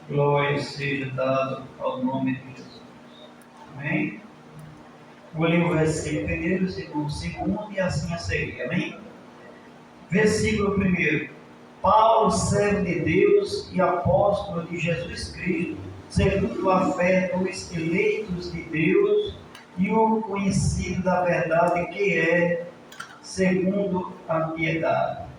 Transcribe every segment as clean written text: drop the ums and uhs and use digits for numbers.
Glória seja dado ao nome de Jesus. Amém? Vou ler o versículo primeiro, segundo e assim a seguir. Amém? Versículo 1. Paulo, servo de Deus e apóstolo de Jesus Cristo, segundo a fé dos eleitos de Deus e o conhecido da verdade que é segundo a piedade.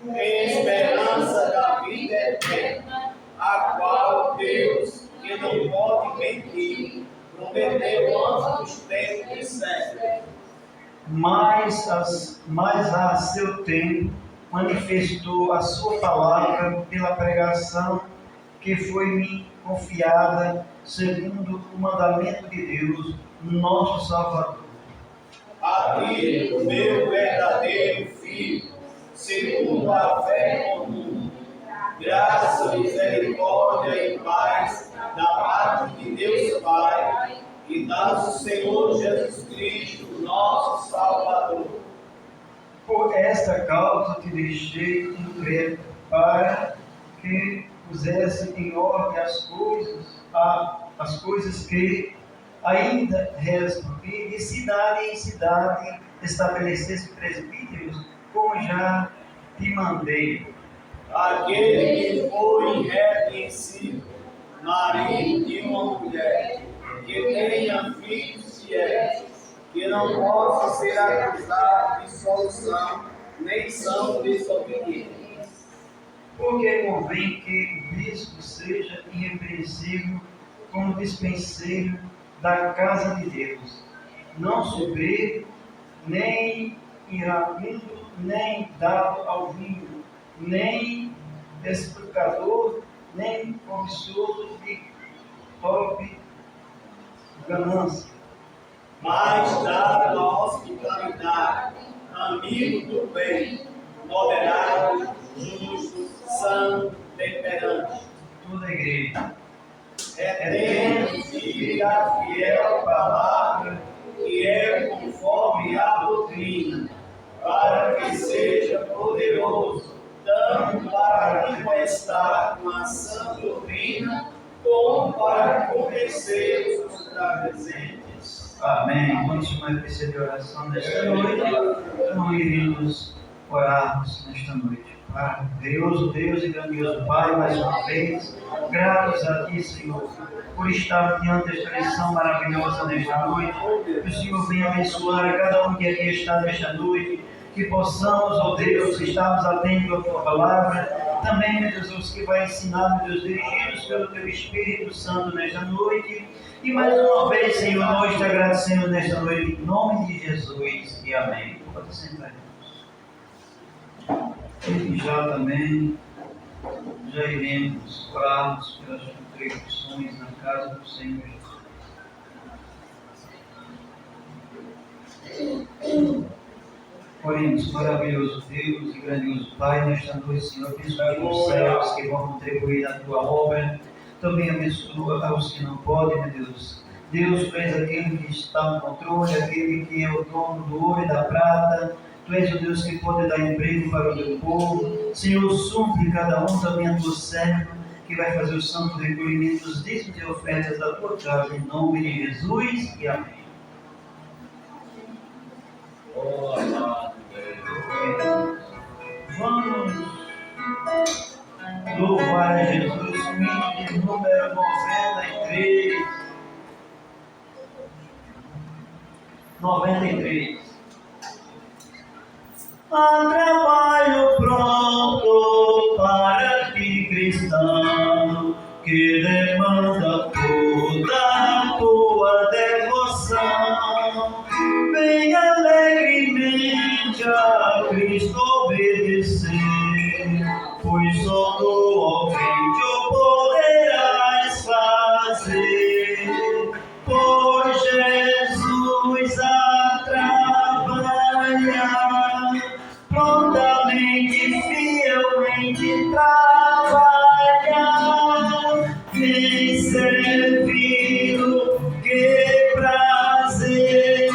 Em esperança da vida eterna, a qual Deus, que não pode mentir, prometeu antes dos tempos de séculos. Mas a seu tempo manifestou a sua palavra pela pregação que foi-me confiada, segundo o mandamento de Deus, nosso Salvador. Aqui o meu verdadeiro Filho, segundo a fé comum, graça, misericórdia e paz da parte de Deus Pai e do Senhor Jesus Cristo, nosso Salvador. Por esta causa te deixei em Creta, para que pusesse em ordem as coisas que ainda restam, e de cidade em cidade estabelecesse presbíteros, como já te mandei. Aquele que foi irrepreensível, marido de uma mulher, que tenha filhos fiéis, que não possa ser acusado de dissolução, nem são desobedientes. Porque convém que o bispo seja irrepreensível como dispenseiro da casa de Deus, não soberbo, nem iracundo, nem dado ao vinho, nem explicador, nem cobiçoso de torpe ganância, Mas dado a hospitalidade, amigo do bem, moderado, justo, santo, temperante. toda a igreja. Retendo firme a fiel palavra, que é conforme a doutrina, para que seja poderoso, tanto para manifestar com a sã doutrina, como para convencer os presentes. Amém. Continue a pedir de oração nesta noite. Então iremos orarmos nesta noite. Glorioso Deus e grandioso Pai, mais uma vez, gratos a Ti, Senhor, por estar diante desta lição maravilhosa nesta noite. Que o Senhor venha abençoar a cada um que aqui está nesta noite, que possamos, ó Deus, estarmos atentos à Tua palavra. Também, meu Jesus, que vai ensinar, meu Deus, dirigidos pelo Teu Espírito Santo nesta noite. E mais uma vez, Senhor, nós te agradecemos nesta noite, em nome de Jesus. E amém. Pode sentar, e já também, já iremos orarmos pelas contribuições na casa do Senhor Jesus. Oremos, maravilhoso Deus e grandioso Pai, nesta noite, Senhor, abençoa os céus que vão contribuir na Tua obra. Também abençoa aos que não podem, meu Deus. Deus, Tu és aquele que está no controle, aquele que é o dono do ouro e da prata. Tu és o Deus que pode dar emprego para o teu povo. Senhor, supre cada um também a tua serva, que vai fazer o santo recolhimento dos dízimos e ofertas da tua casa, em nome de Jesus, e amém. Vamos louvar a Jesus, de número 93. Há trabalho pronto para ti, cristão, que demanda toda a tua devoção. Vem alegremente a Cristo obedecer, pois só no ofende o poderás fazer. Por Jesus a trabalhar, prontamente, fielmente trabalhar, em servi-lo, que prazer,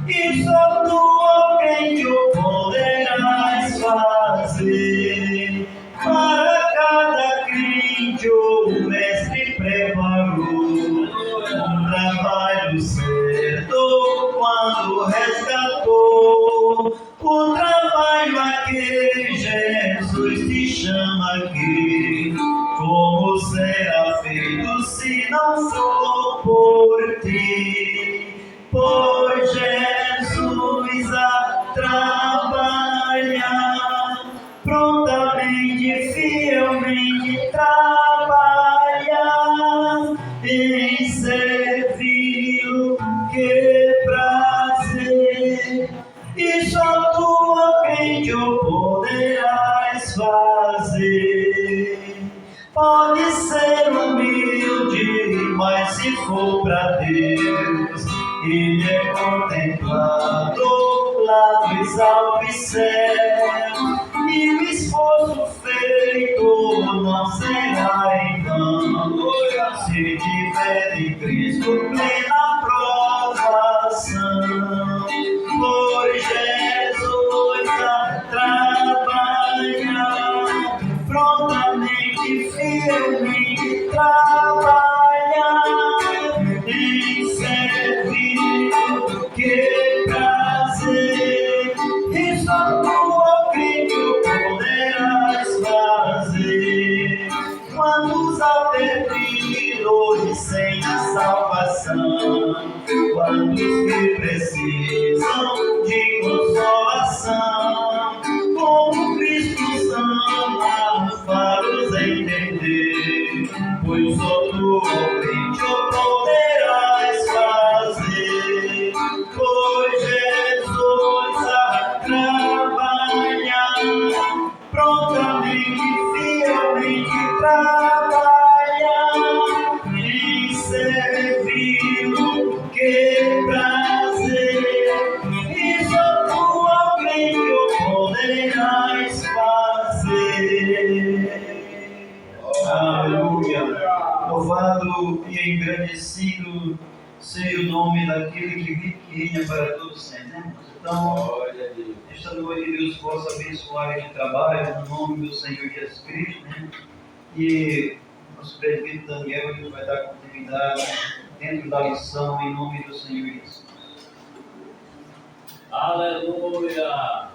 e só tu, ó crente, o poderás fazer, para chama aqui. Como será feito se não for por ti? Por Jesus a trabalhar, prontamente, fielmente trabalhar, em servir-o, que prazer! E só tu, ó crente, o poderás fazer. Pode ser humilde, mas se for pra Deus, Ele é contemplado lá dos altos céus, e o esforço feito não será em vão, se tiver em Cristo plena provação. Por Jesus a trabalhar, prontamente, fielmente trabalhar, em servir, que prazer! E só tu, ó Cristo, poderás fazer. Quantos perdidos sem a salvação, quantos que precisam de consolação, como Cristo ama, faz-nos entender, pois só tu, ó crente, o poderás fazer. Por Jesus a trabalhar, prontamente, fielmente trabalhar, em servir-o, que prazer! E só tu, ó crente, o poderás fazer. Aleluia! Louvado e engrandecido seja o nome daquele que vive e reina para todos sempre, né? Então, esta noite Deus possa abençoar este trabalho no nome do Senhor Jesus Cristo, né? E nosso presbítero Daniel ele vai dar continuidade dentro da lição em nome do Senhor Jesus. Aleluia!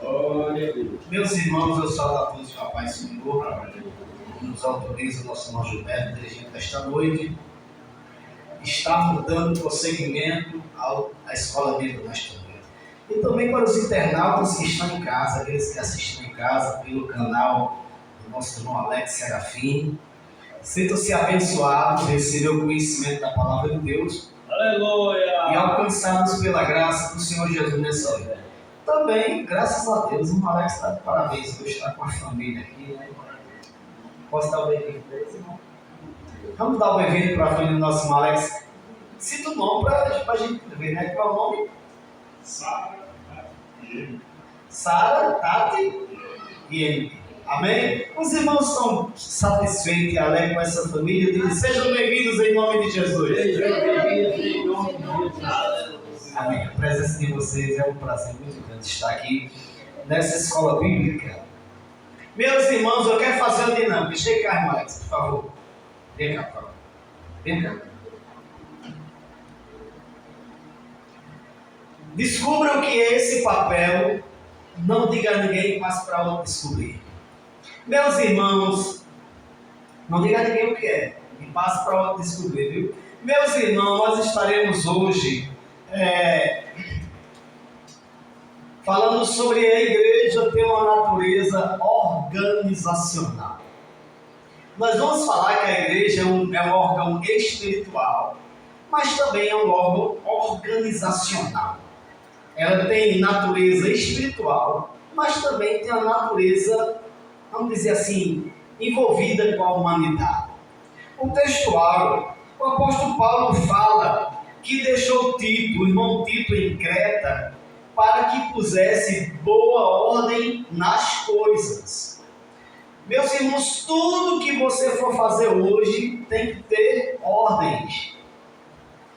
Glória a Deus. Meus irmãos, eu saúdo a todos com a paz do Senhor, que nos autoriza o nosso irmão Gilberto, dirigente esta noite, estamos dando prosseguimento à escola bíblica nesta noite. E também para os internautas que estão em casa, aqueles que assistem em casa pelo canal do nosso irmão Alex Serafim, sintam-se abençoados, receber o conhecimento da palavra de Deus. Aleluia! E alcançados pela graça do Senhor Jesus nessa noite. Também, graças a Deus, o irmão Alex está de parabéns, hoje está com a família aqui, né? Posso dar o bem-vindo para eles, irmão? Vamos dar o bem-vindo para a família do nosso irmão Alex. Cita o nome para a gente ver, né? Qual é o nome? Sara, Tati e Emily. Amém? Os irmãos estão satisfeitos e alegres com essa família. Dizem, sejam bem-vindos em nome de Jesus. Sejam bem-vindos em nome de Jesus. Amém. A presença de vocês é um prazer muito grande estar aqui nessa escola bíblica. Meus irmãos, eu quero fazer uma dinâmica. Chega cá, irmão Alex, por favor. Vem cá, por favor. Vem cá. Descubra o que é esse papel. Não diga a ninguém, mas para outro descobrir. Meus irmãos, não diga a ninguém o que é. E passe para outro descobrir, viu? Meus irmãos, nós estaremos hoje falando sobre a igreja ter uma natureza organizacional. Nós vamos falar que a igreja é um órgão espiritual, mas também é um órgão organizacional. Ela tem natureza espiritual, mas também tem a natureza, vamos dizer assim, envolvida com a humanidade. O textual, o apóstolo Paulo fala que deixou Tito, o irmão Tito em Creta, para que pusesse boa ordem nas coisas. Meus irmãos, tudo que você for fazer hoje tem que ter ordens,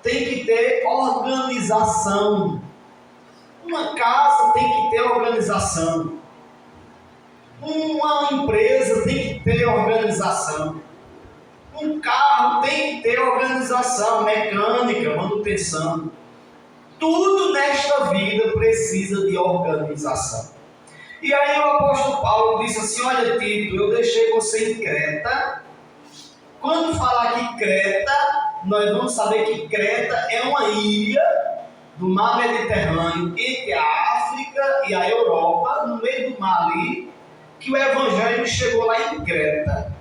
tem que ter organização. Uma casa tem que ter organização, uma empresa tem que ter organização, um carro tem que ter organização, mecânica, manutenção. Tudo nesta vida precisa de organização. E aí o apóstolo Paulo disse assim: olha, Tito, eu deixei você em Creta. Quando falar que Creta, nós vamos saber que Creta é uma ilha do mar Mediterrâneo entre a África e a Europa, no meio do mar ali, que o evangelho chegou lá em Creta.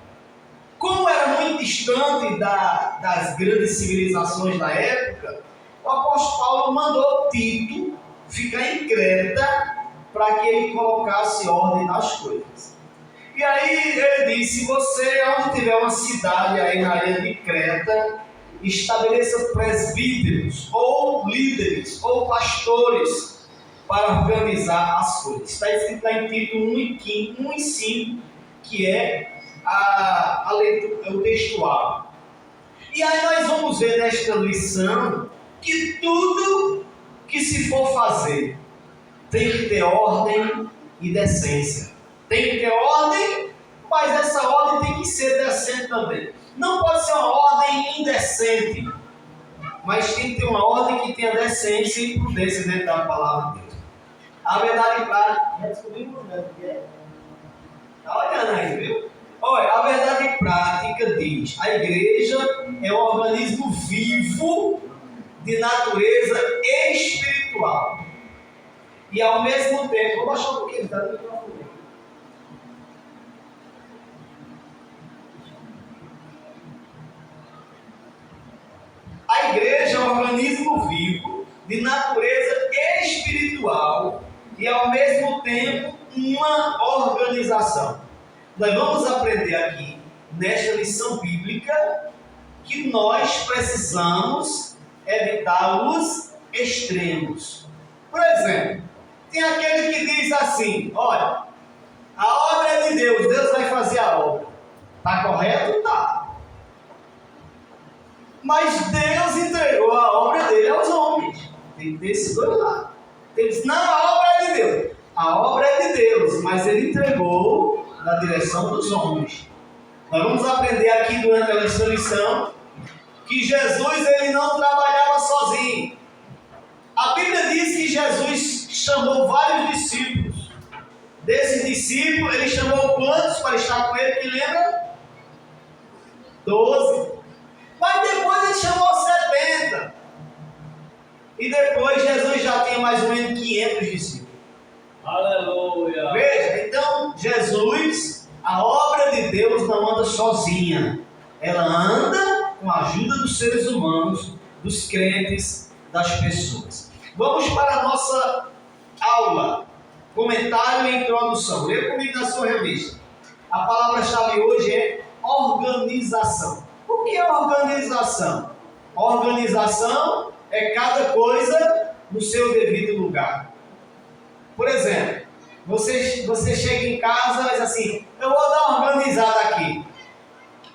Como era muito distante das grandes civilizações da época, o apóstolo Paulo mandou Tito ficar em Creta para que ele colocasse ordem nas coisas. E aí ele disse: se você, onde tiver uma cidade aí na ilha de Creta, estabeleça presbíteros, ou líderes, ou pastores, para organizar as coisas. Está escrito lá em Tito 1 e 5, que é a leitura, o textual. E aí nós vamos ver nesta lição que tudo que se for fazer tem que ter ordem e decência. Tem que ter ordem, mas essa ordem tem que ser decente também. Não pode ser uma ordem indecente, mas tem que ter uma ordem que tenha decência e prudência dentro da palavra de Deus. A verdade prática, já descobrimos o que é? Está olhando aí, viu? Olha, a verdade prática diz: a igreja é um organismo vivo de natureza espiritual. E ao mesmo tempo, vou baixar um pouquinho, tá? A igreja é um organismo vivo de natureza espiritual e ao mesmo tempo uma organização. Nós vamos aprender aqui, nesta lição bíblica, que nós precisamos evitar os extremos. Por exemplo, tem aquele que diz assim: olha, a obra é de Deus, Deus vai fazer a obra. Está correto? Está. Mas Deus entregou a obra dele aos homens. Tem que ter esses dois lados. Ele diz: não, a obra é de Deus. A obra é de Deus, mas ele entregou na direção dos homens. Nós vamos aprender aqui durante esta lição que Jesus ele não trabalhava sozinho. A Bíblia diz que Jesus chamou vários discípulos. Desses discípulos, ele chamou quantos para estar com ele? Quem lembra? 12. Mas depois ele chamou 70. E depois Jesus já tinha mais ou menos 500 discípulos. Aleluia! Veja, então Jesus, a obra de Deus não anda sozinha. Ela anda com a ajuda dos seres humanos, dos crentes, das pessoas. Vamos para a nossa aula. Comentário e introdução. Leia comigo na sua revista. A palavra-chave hoje é organização. O que é organização? Organização é cada coisa no seu devido lugar. Por exemplo, você chega em casa e diz assim: eu vou dar uma organizada aqui.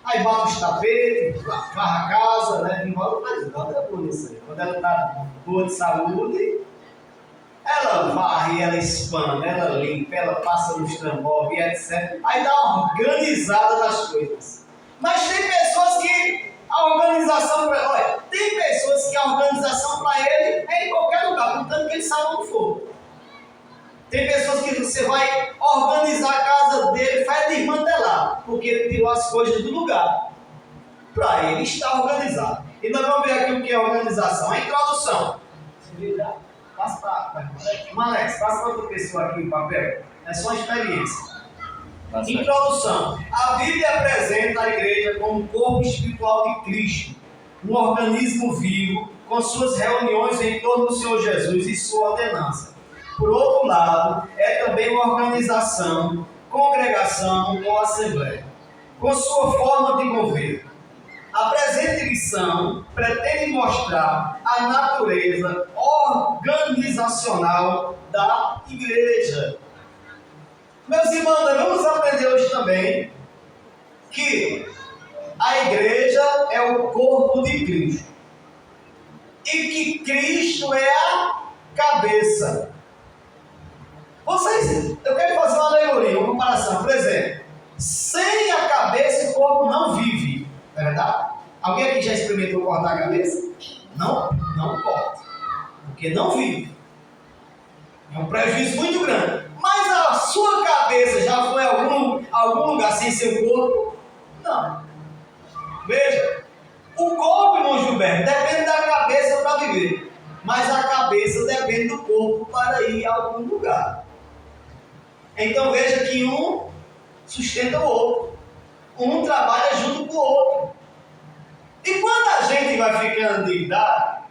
Aí bate os tapetes, varra a casa, leva embora, mas não é por isso aí. Quando ela está boa de saúde, ela varre, ela espana, ela limpa, ela passa nos trambolhos, etc. Aí dá uma organizada nas coisas. Mas tem pessoas que a organização, olha, tem pessoas que a organização para ele é em qualquer lugar, contanto que ele sabe onde for. Tem pessoas que você vai organizar a casa dele, faz desmantelar, porque ele tirou as coisas do lugar. Para ele estar organizado. E nós vamos ver aqui o que é organização. A introdução. Passa para Alex, passa para outra pessoa aqui o papel. É só experiência. Introdução. A Bíblia apresenta a igreja como um corpo espiritual de Cristo, um organismo vivo, com suas reuniões em torno do Senhor Jesus e sua ordenança. Por outro lado, é também uma organização, congregação ou assembleia, com sua forma de mover. A presente lição pretende mostrar a natureza organizacional da igreja. Meus irmãos, nós vamos aprender hoje também que a igreja é o corpo de Cristo e que Cristo é a cabeça. Eu quero fazer uma alegoria, uma comparação. Por exemplo, sem a cabeça o corpo não vive, não é verdade? Alguém aqui já experimentou cortar a cabeça? Não corta, porque não vive. É um prejuízo muito grande. Mas a sua cabeça já foi a algum lugar sem seu corpo? Não. Veja, o corpo, irmão Gilberto, depende da cabeça para viver. Mas a cabeça depende do corpo para ir a algum lugar. Então veja que um sustenta o outro. Um trabalha junto com o outro. E quando a gente vai ficando de idade,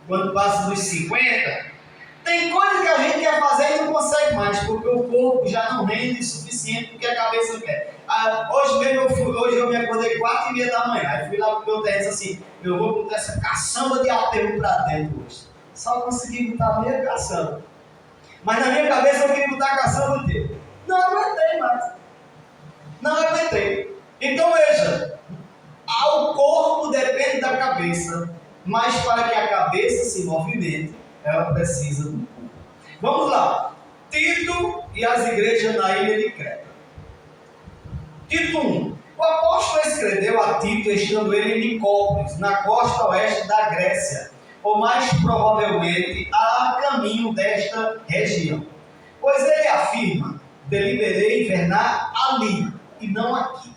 quando passa dos 50, tem coisa que a gente quer fazer e não consegue mais, porque o corpo já não rende o suficiente porque a cabeça quer. Hoje eu me acordei 4h30 da manhã, aí fui lá pro meu terreno e disse assim, eu vou botar essa caçamba de aterro para dentro hoje. Só consegui botar meia caçamba. Mas na minha cabeça eu queria botar a caçamba inteira. Não aguentei mais. Não aguentei. Então veja, o corpo depende da cabeça, mas para que a cabeça se movimente, ela precisa do corpo. Vamos lá. Tito e as igrejas na ilha de Creta. Tito 1. O apóstolo escreveu a Tito estando ele em Nicópolis, na costa oeste da Grécia, ou mais provavelmente a caminho desta região. Pois ele afirma, deliberei invernar ali e não aqui.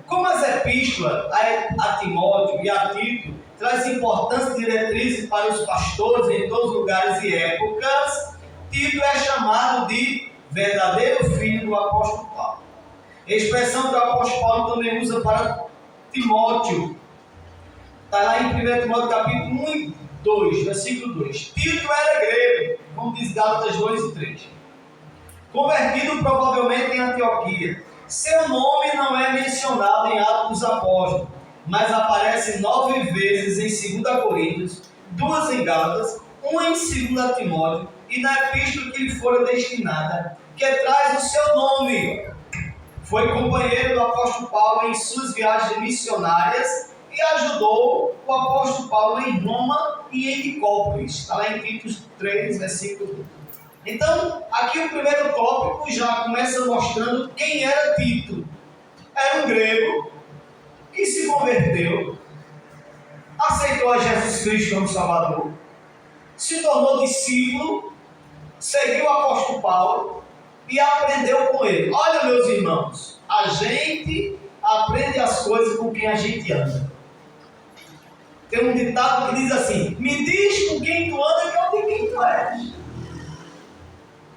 Como as epístolas a Timóteo e a Tito trazem importantes diretrizes para os pastores em todos os lugares e épocas, Tito é chamado de verdadeiro filho do apóstolo Paulo. A expressão que o apóstolo Paulo também usa para Timóteo está lá em 1 Timóteo capítulo 1 e 2, versículo 2. Tito era grego, como diz Gálatas 2 e 3. Convertido provavelmente em Antioquia. Seu nome não é mencionado em Atos dos Apóstolos, mas aparece 9 vezes em 2 Coríntios, 2 em Gálatas, 1 em 2 Timóteo e na epístola que lhe fora destinada, que traz o seu nome. Foi companheiro do apóstolo Paulo em suas viagens missionárias e ajudou o apóstolo Paulo em Roma e em Nicópolis. Está lá em Tito 3, versículo 2. Então, aqui o primeiro tópico já começa mostrando quem era Tito. Era um grego que se converteu, aceitou a Jesus Cristo como Salvador, se tornou discípulo, seguiu o apóstolo Paulo e aprendeu com ele. Olha, meus irmãos, a gente aprende as coisas com quem a gente anda. Tem um ditado que diz assim, me diz com quem tu anda que eu digo quem tu és.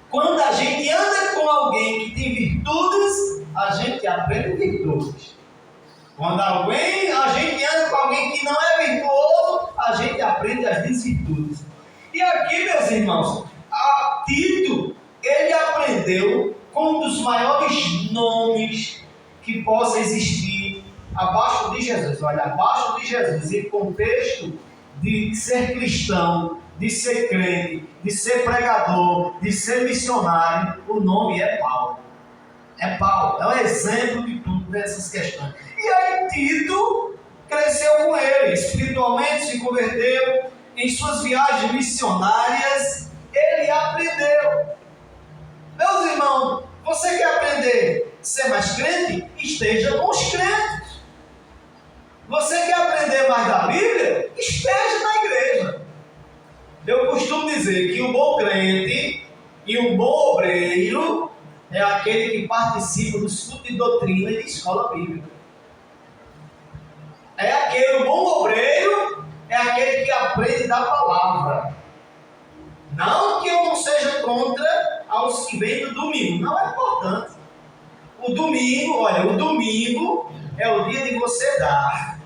Quando a gente anda com alguém que tem virtudes, a gente aprende virtudes. Quando a gente anda com alguém que não é virtuoso, a gente aprende as desvirtudes. E aqui, meus irmãos, a Tito, ele aprendeu com um dos maiores nomes que possa existir abaixo de Jesus. Olha, abaixo de Jesus, em contexto de ser cristão, de ser crente, de ser pregador, de ser missionário, o nome é Paulo. É Paulo, é um exemplo de tudo nessas questões. E aí Tito cresceu com ele, espiritualmente se converteu, em suas viagens missionárias, ele aprendeu. Meus irmãos, você quer aprender a ser mais crente? Esteja com os crentes. Você quer aprender mais da Bíblia? Esteja na igreja. Eu costumo dizer que o bom crente e o bom obreiro é aquele que participa do estudo de doutrina e de escola bíblica. O bom obreiro é aquele que aprende da palavra. Não que eu não seja contra aos que vêm no domingo, não é importante. O domingo é o dia de você dar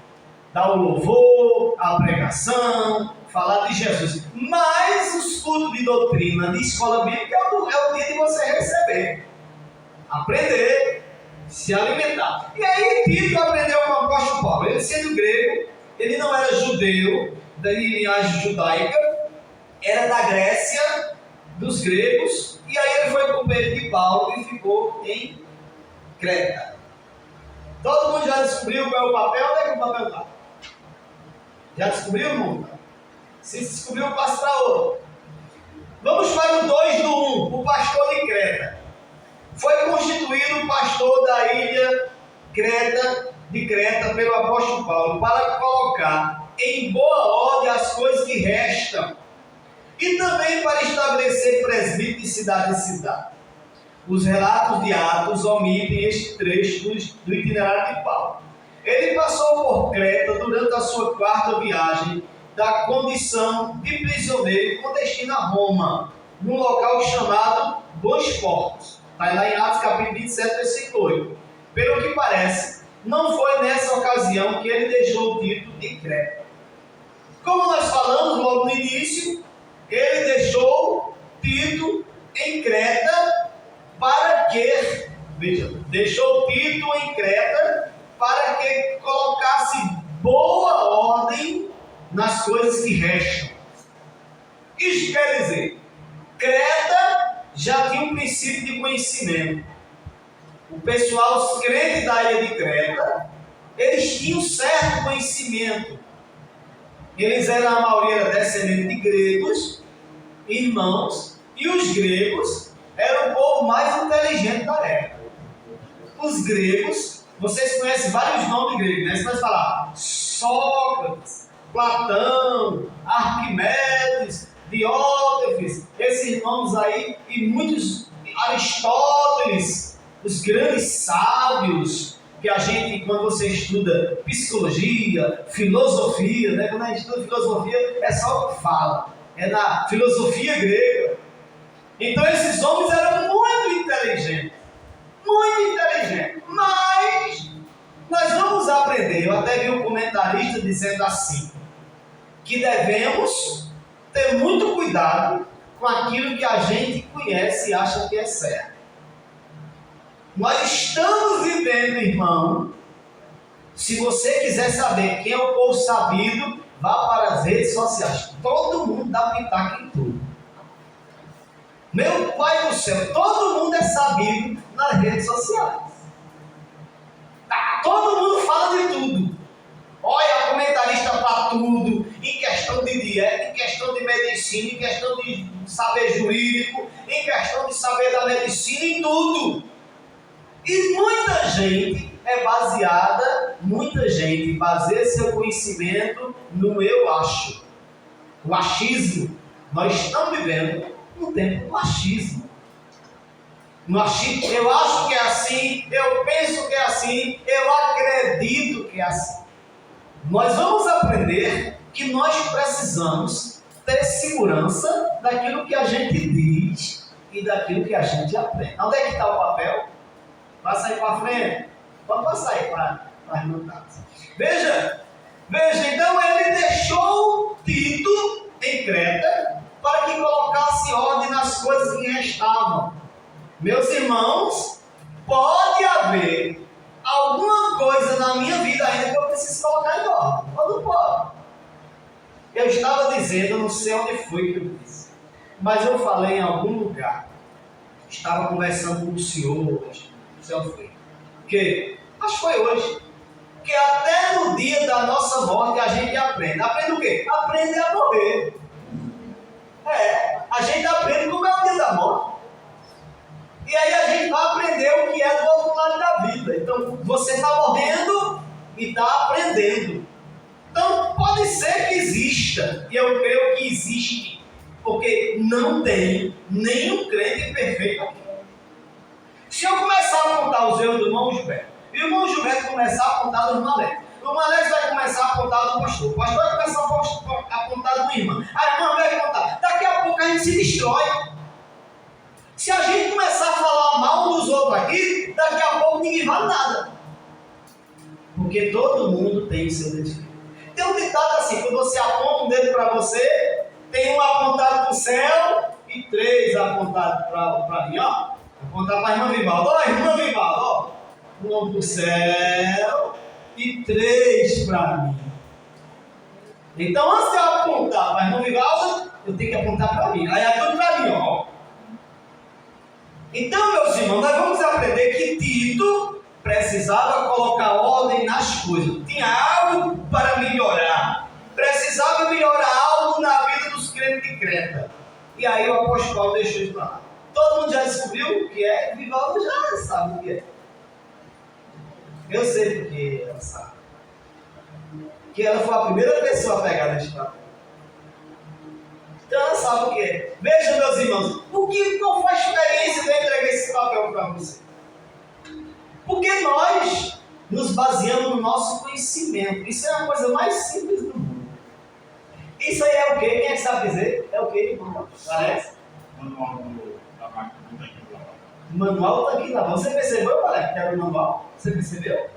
o louvor, a pregação, falar de Jesus. Mas os cultos de doutrina, de escola bíblica, é o dia de você receber, aprender, se alimentar. E aí Tito aprendeu com o apóstolo Paulo. Ele sendo grego, ele não era judeu, da linhagem judaica, era da Grécia, dos gregos, e aí ele foi companheiro de Paulo e ficou em Creta. Todo mundo já descobriu qual é o papel? Onde é que o papel está? Já descobriu, irmão? Se descobriu, passa para outro. Vamos para o 2 do 1, o pastor de Creta. Foi constituído pastor da ilha de Creta pelo apóstolo Paulo para colocar em boa ordem as coisas que restam e também para estabelecer presbítero de cidade em cidade. os relatos de Atos omitem este trecho do itinerário de Paulo. Ele passou por Creta durante a sua 4ª viagem da condição de prisioneiro com destino a Roma, num local chamado Bons Portos. Está lá em Atos capítulo 27, versículo 8. Pelo que parece, não foi nessa ocasião que ele deixou Tito em Creta. Como nós falamos logo no início, ele deixou Tito em Creta para que, veja, deixou Tito em Creta para que colocasse boa ordem nas coisas que restam. Isso quer dizer, Creta já tinha um princípio de conhecimento. O pessoal, os crentes da ilha de Creta, eles tinham certo conhecimento. Eles eram, a maioria, descendentes de gregos, irmãos, e os gregos eram o povo mais inteligente da época. Os gregos, vocês conhecem vários nomes gregos, né? Você vai falar Sócrates, Platão, Arquimedes, Diótrefes, esses nomes aí, e muitos, Aristóteles, os grandes sábios, que a gente, quando você estuda psicologia, filosofia, né? Quando a gente estuda filosofia, é só o que fala, é na filosofia grega. Então esses homens eram muito inteligentes, mas nós vamos aprender, eu até vi um comentarista dizendo assim, que devemos ter muito cuidado com aquilo que a gente conhece e acha que é certo. Nós estamos vivendo, irmão, se você quiser saber quem é o povo sabido, vá para as redes sociais. Todo mundo dá pitaco em tudo. Meu Pai do céu, todo mundo é sabido nas redes sociais. Todo mundo fala de tudo. Olha, comentarista para tudo, em questão de dieta, em questão de medicina, em questão de saber jurídico, em questão de saber da medicina, em tudo. E muita gente baseia seu conhecimento no eu acho. O achismo. Nós estamos vivendo um tempo do achismo. No achismo, eu acho que é assim, eu penso que é assim, eu acredito que é assim. Nós vamos aprender que nós precisamos ter segurança daquilo que a gente diz e daquilo que a gente aprende. Onde é que está o papel? Passa aí para frente. Vamos passar aí para as notas. Veja, então ele deixou Tito em Creta para que colocasse ordem nas coisas que restavam. Meus irmãos, pode haver alguma coisa na minha vida ainda que eu preciso colocar em ordem. Ou não pode? Eu estava dizendo, eu não sei onde foi que eu disse, mas eu falei em algum lugar. Estava conversando com o senhor hoje. O senhor foi. Que? Acho que foi hoje. Que até no dia da nossa morte a gente aprende. Aprende o quê? Aprende a morrer. A gente aprende como é o dia da morte. E aí a gente vai aprender o que é do outro lado da vida. Então, você está morrendo e está aprendendo. Então, pode ser que exista, e eu creio que existe, porque não tem nenhum crente perfeito aqui. Se eu começar a contar os erros do irmão Gilberto, e o irmão Gilberto começar a contar do irmão Alex, o irmão Alex vai começar a contar do pastor, o pastor vai começar a contar do irmão, a irmã vai contar, daqui a pouco a gente se destrói. Se a gente começar a falar mal dos outros aqui, daqui a pouco ninguém vale nada. Porque todo mundo tem seu defeito. Tem um ditado assim, quando você aponta um dedo para você, tem um apontado para o céu e 3 apontados para mim, ó. Apontar para a irmã Vivaldo. Ó, irmã Vivaldo, ó. 1 para o céu e 3 para mim. Então, antes de eu apontar para a irmã Vivaldo, eu tenho que apontar para mim. Aí é tudo para mim, ó. Então, meus irmãos, nós vamos aprender que Tito precisava colocar ordem nas coisas. Tinha algo para melhorar. Precisava melhorar algo na vida dos crentes de Creta. E aí o apóstolo Paulo deixou isso para lá. Todo mundo já descobriu o que é, Vivaldo já sabe o que é. Eu sei porque ela sabe. Que ela foi a primeira pessoa a pegar nesse papel. Então ela sabe o que é. Veja, meus irmãos, qual foi a experiência de eu entregar esse papel para você? Porque nós nos baseamos no nosso conhecimento. Isso é a coisa mais simples do mundo. Isso aí é o quê? Quem é que sabe dizer? É o quê, irmão? Parece? Manual da máquina do tanque de lavagem. Manual do tanque de lavagem. Você percebeu, Parece, que era o manual? Você percebeu?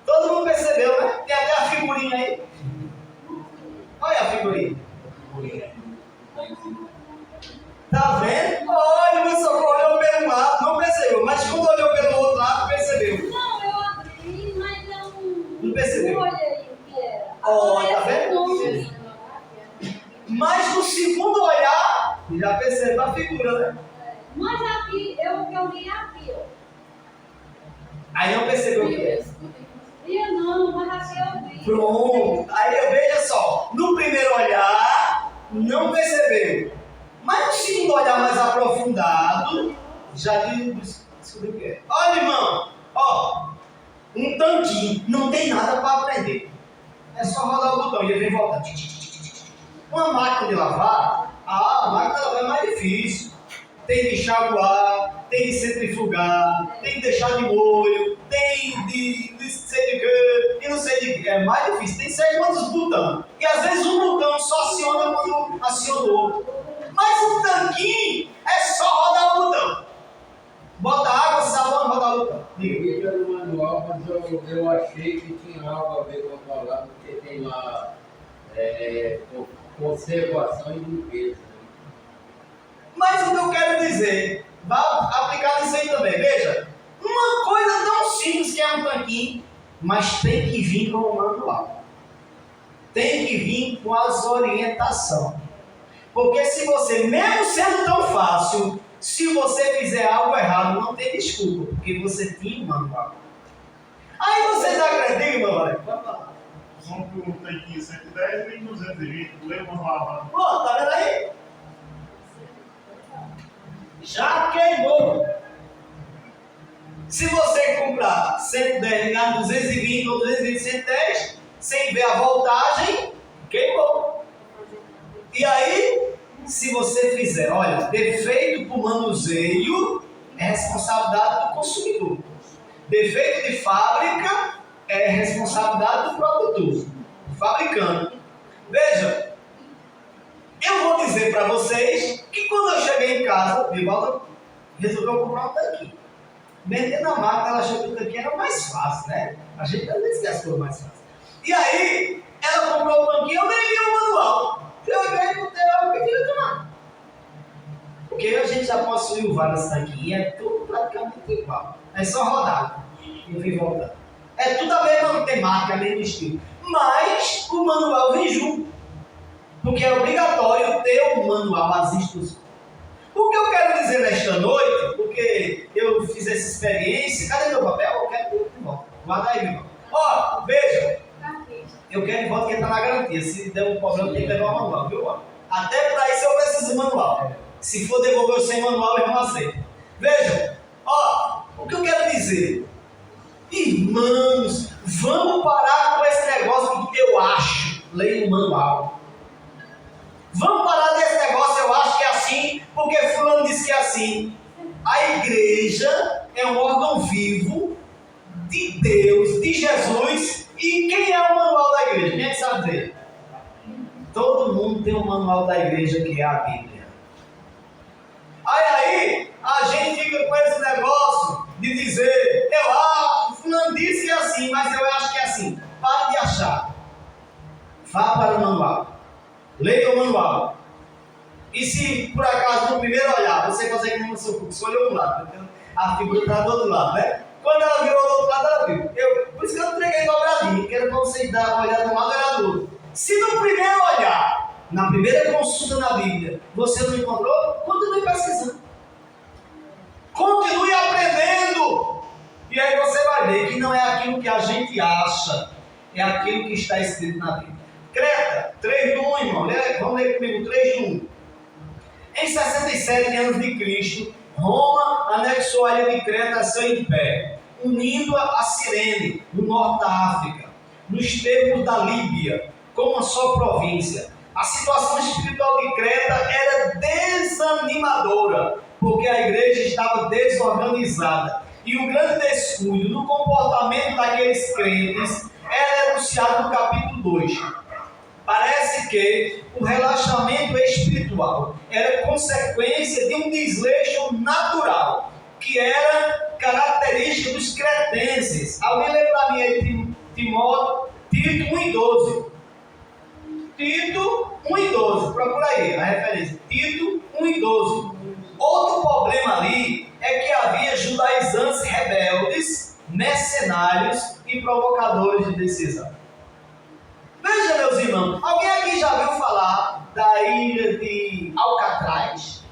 Todo mundo percebeu, né? Tem até a figurinha aí. Olha a figurinha. Tá vendo? Olha, meu socorro, olhou pelo lado, não percebeu. Mas quando olhou pelo outro lado, percebeu. Não, eu abri, mas eu Não percebeu. não olhei o que era. Olha, tá vendo? Mas no segundo olhar, já percebeu a figura, né? Mas aqui, eu vi aqui, ó. Aí não percebeu o que é. Eu não, mas aqui eu vi. Pronto. Aí veja só, no primeiro olhar, não percebeu. Mas no segundo olhar mais aprofundado, já descobriu o que é. Olha, irmão, ó, um tanquinho, não tem nada para aprender. É só rodar o botão e ele vem voltando. Uma máquina de lavar, a máquina de lavar é mais difícil. Tem de enxaguar, tem de centrifugar, tem de deixar de molho, tem de sei de quê, e não sei de quê. É mais difícil, tem certos quantos botões. E às vezes um botão só aciona quando aciona o outro. Mas um tanquinho é só rodar o botão. Bota água, sabão e rodar o botão. Diga. Eu vi no manual, mas eu achei que tinha algo a ver com a palavra, porque tem lá conservação e limpeza. Mas o que eu quero dizer, vai aplicar nisso aí também. Veja, uma coisa tão simples que é um tanquinho, mas tem que vir com o manual. Tem que vir com as orientações. Porque se você, mesmo sendo tão fácil, se você fizer algo errado, não tem desculpa, porque você tinha um manual. Aí vocês acreditam, meu pai? Vamos lá. São por um tanquinho 110 e 220, leva uma lavada. Pô, tá vendo aí? Já queimou. Se você comprar 110 ligar 220 ou 220, 110, sem ver a voltagem, queimou. E aí, se você fizer, olha, defeito por manuseio é responsabilidade do consumidor. Defeito de fábrica é responsabilidade do produtor, do fabricante. Veja, eu vou dizer para vocês que quando eu cheguei em casa, Vivalda resolveu comprar um tanquinho. Vendendo na máquina, ela achou que o tanquinho era mais fácil, né? A gente às vezes quer as coisas mais fáceis. E aí, ela comprou o tanquinho, eu nem li o manual. Eu olhei e botei lá o que queria tomar. Porque a gente já possuiu várias tanquinhas, é tudo praticamente igual. É só rodar e vir voltar. É tudo a mesma temática, a mesmo estilo. Mas o manual vem junto. Porque é obrigatório ter um manual, as instruções. O que eu quero dizer nesta noite, porque eu fiz essa experiência, cadê meu papel? Eu quero de volta. Guarda aí, meu irmão. Ó, veja, eu quero de volta porque está na garantia. Se der um problema, tem que levar o manual, viu? Até para isso eu preciso do manual. Se for devolver sem manual, eu não aceito. Veja, ó, o que eu quero dizer? Irmãos, vamos parar com esse negócio que eu acho. Leia o manual. Vamos parar desse negócio, eu acho que é assim, porque fulano disse que é assim. A igreja é um órgão vivo de Deus, de Jesus. E quem é o manual da igreja? Quem é que sabe dizer? Todo mundo tem um manual da igreja que é a Bíblia. Aí a gente fica com esse negócio de dizer, eu acho, fulano disse que é assim, mas eu acho que é assim. Pare de achar. Vá para o manual. Leia o manual. E se por acaso no primeiro olhar você consegue ver no seu curso, escolheu um lado, então, a figura está do outro lado, né? Quando ela virou do outro lado, ela viu. Por isso que eu não entreguei dobradinho, que era para vocês darem uma olhada de um lado e olhar do outro. Se no primeiro olhar, na primeira consulta na Bíblia, você não encontrou, continue pesquisando. Continue aprendendo. E aí você vai ver que não é aquilo que a gente acha, é aquilo que está escrito na Bíblia. Creta, 3:1, irmão. Vamos ler comigo, 3:1. Em 67 anos de Cristo, Roma anexou a ilha de Creta a seu império, unindo-a a Cirene, no norte da África, nos termos da Líbia, como uma só província. A situação espiritual de Creta era desanimadora, porque a igreja estava desorganizada. E o grande descuido no comportamento daqueles crentes é denunciado no capítulo 2. Parece que o relaxamento espiritual era consequência de um desleixo natural, que era característica dos cretenses. Alguém lê para mim aí Tito 1:12. Tito 1:12, procura aí a referência. Tito 1:12. Outro problema ali é que havia judaizantes rebeldes, mercenários e provocadores de decisão. Veja, meus irmãos, alguém aqui já ouviu falar da ilha de Alcatraz?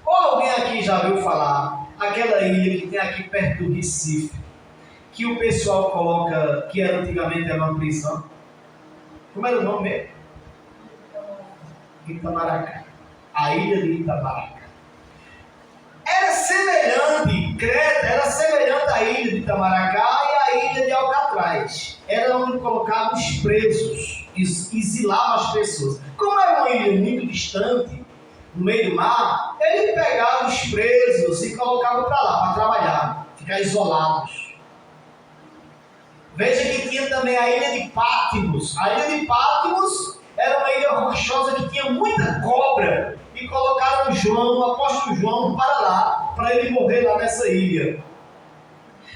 Ou alguém aqui já ouviu falar aquela ilha que tem aqui perto do Recife, que o pessoal coloca, que antigamente era uma prisão? Como era o nome mesmo? Itamaracá. A ilha de Itamaracá. Era semelhante, Creta era semelhante à ilha de Itamaracá e à ilha de Alcatraz. Era onde colocavam os presos, exilavam as pessoas. Como era uma ilha muito distante, no meio do mar, ele pegava os presos e colocava para lá, para trabalhar, ficar isolados. Veja que tinha também a ilha de Patmos. A ilha de Patmos era uma ilha rochosa que tinha muita cobra. E colocaram o apóstolo João, para lá, para ele morrer lá nessa ilha.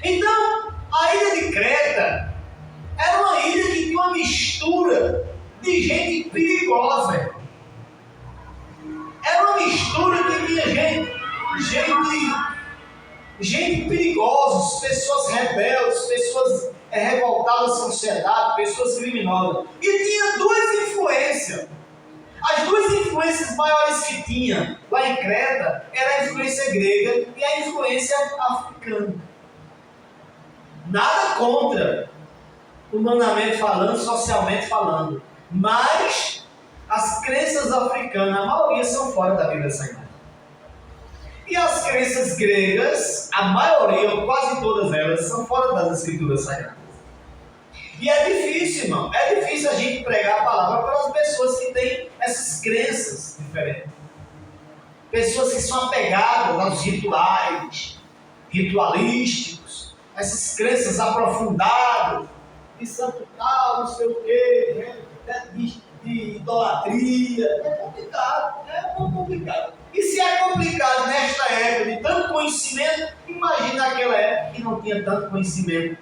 Então, a ilha de Creta era uma ilha que tinha uma mistura de gente perigosa. Era uma mistura que tinha gente perigosa, pessoas rebeldes, pessoas revoltadas à sociedade, pessoas criminosas. E tinha duas influências. As duas influências maiores que tinha lá em Creta era a influência grega e a influência africana. Nada contra, humanamente falando, socialmente falando, mas as crenças africanas, a maioria são fora da Bíblia Sagrada. E as crenças gregas, a maioria, ou quase todas elas, são fora das Escrituras Sagradas. E é difícil, irmão, é difícil a gente pregar a palavra para as pessoas que têm essas crenças diferentes. Pessoas que são apegadas aos ritualísticos, essas crenças aprofundadas, de santo tal, não sei o quê, de idolatria. É complicado, é muito complicado. E se é complicado nesta época de tanto conhecimento, imagina naquela época que não tinha tanto conhecimento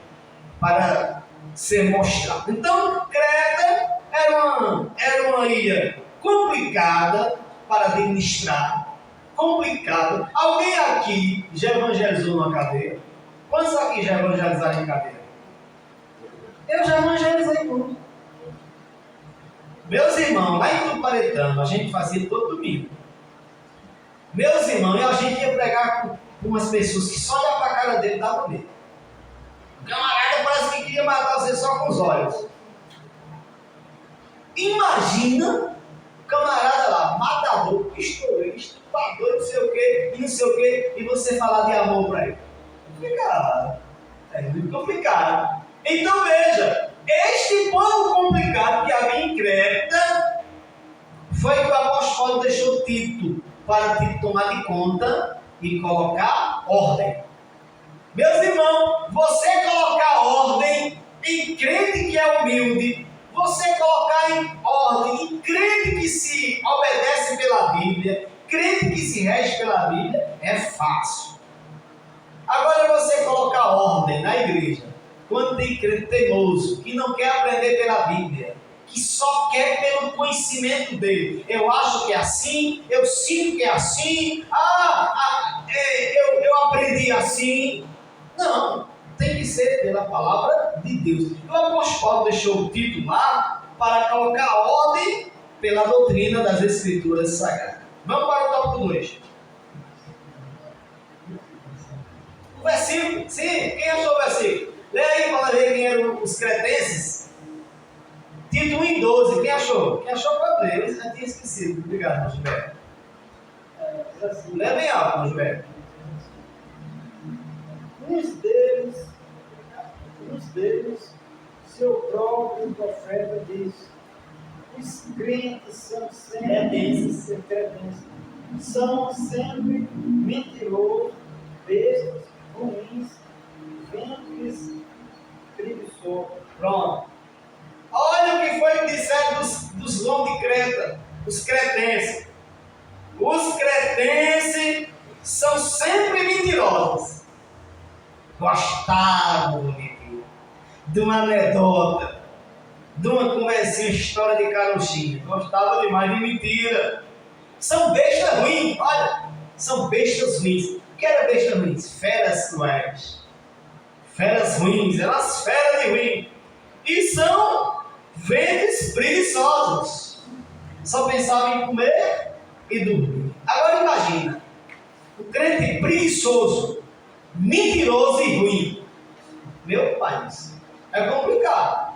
para ser mostrado. Então, Creta era uma ilha complicada para administrar, complicada. Alguém aqui já evangelizou numa cadeia? Quantos aqui já evangelizaram em cadeia? Eu já evangelizei muito. Meus irmãos, lá em Tuparetama, a gente fazia todo domingo. Meus irmãos, e a gente ia pregar com umas pessoas que só olhar para a cara dele dava medo. O camarada parece que queria matar você só com os olhos. Imagina o camarada lá, matador, pistolista, estuprador, não sei o que, e não sei o que, e você falar de amor para ele. Complicado. É muito complicado. Então veja, este povo complicado que havia em Creta foi que o apóstolo Paulo deixou Tito para Tito tomar de conta e colocar ordem. Meus irmãos, você colocar ordem em crente que é humilde, você colocar em ordem em crente que se obedece pela Bíblia, crente que se rege pela Bíblia, é fácil. Agora você colocar ordem na igreja, quando tem crente teimoso, que não quer aprender pela Bíblia, que só quer pelo conhecimento dele. Eu acho que é assim, eu sinto que é assim, eu aprendi assim. Não, tem que ser pela palavra de Deus. O apóstolo Paulo deixou o Tito lá para colocar ordem pela doutrina das Escrituras Sagradas. Vamos para o tópico 2. O versículo, sim, quem achou o versículo? Lê aí para ler quem eram os cretenses. Tito 1:12, quem achou? Quem achou pode ler, eu já tinha esquecido. Obrigado, Gilberto. Lê bem alto, Gilberto. Uns deles seu próprio profeta diz: os crentes são sempre cretenses, são sempre mentirosos, bestas, ruins, ventres preguiçosos. Pronto. Olha o que foi que disseram dos homens de Creta, os cretenses. Os cretenses são sempre mentirosos. Gostavam de uma anedota, de uma conversinha, história de carochinha. Gostavam demais de mentira. São bestas ruins, olha, são bestas ruins. O que era bestas ruins? Feras cruéis. Feras ruins, eram as feras de ruim. E são ventres preguiçosos. Só pensavam em comer e dormir. Agora imagina, o crente preguiçoso, mentiroso e ruim. Meu pai, isso é complicado.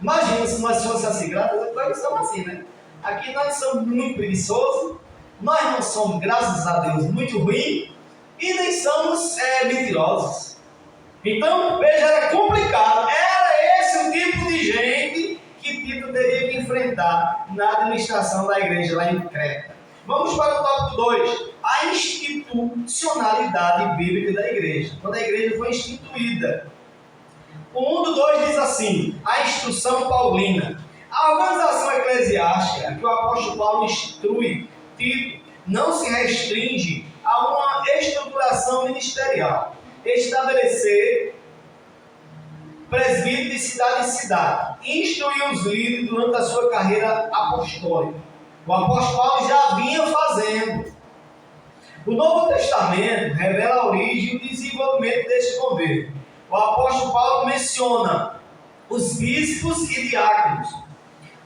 Imagina se nós fossemos assim, graças a Deus somos assim, né? Aqui nós somos muito preguiçosos, nós não somos, graças a Deus, muito ruins e nem somos mentirosos. Então, veja, era complicado. Era esse o tipo de gente que Tito teria que enfrentar na administração da igreja lá em Creta. Vamos para o tópico 2. A institucionalidade bíblica da igreja. Quando a igreja foi instituída. O 1 do 2 diz assim: a instrução paulina. A organização eclesiástica que o apóstolo Paulo instrui Tito não se restringe a uma estruturação ministerial. Estabelecer presbítero de cidade em cidade, instruir os líderes durante a sua carreira apostólica. O apóstolo Paulo já vinha fazendo. O Novo Testamento revela a origem e o desenvolvimento deste governo. O apóstolo Paulo menciona os bispos e diáconos.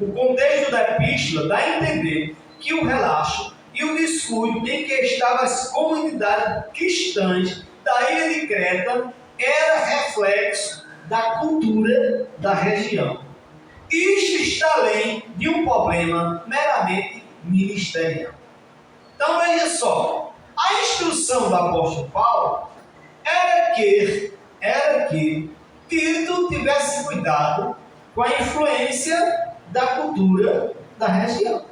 O contexto da epístola dá a entender que o relaxo e o descuido em que estavam as comunidades cristãs da ilha de Creta era reflexo da cultura da região. Isto está além de um problema meramente ministerial. Então veja só, a instrução do apóstolo Paulo era que Tito tivesse cuidado com a influência da cultura da região.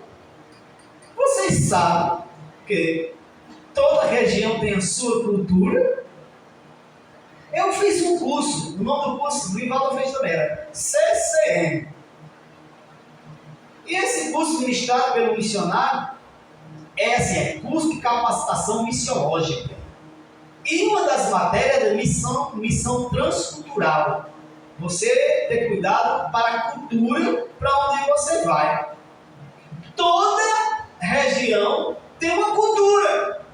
Vocês sabem que toda região tem a sua cultura. Eu fiz um curso, o nome do curso, o Rivaldo fez também, era CCM. E esse curso ministrado pelo missionário é curso de capacitação missiológica. E uma das matérias é missão transcultural. Você ter cuidado para a cultura para onde você vai. Toda região tem uma cultura.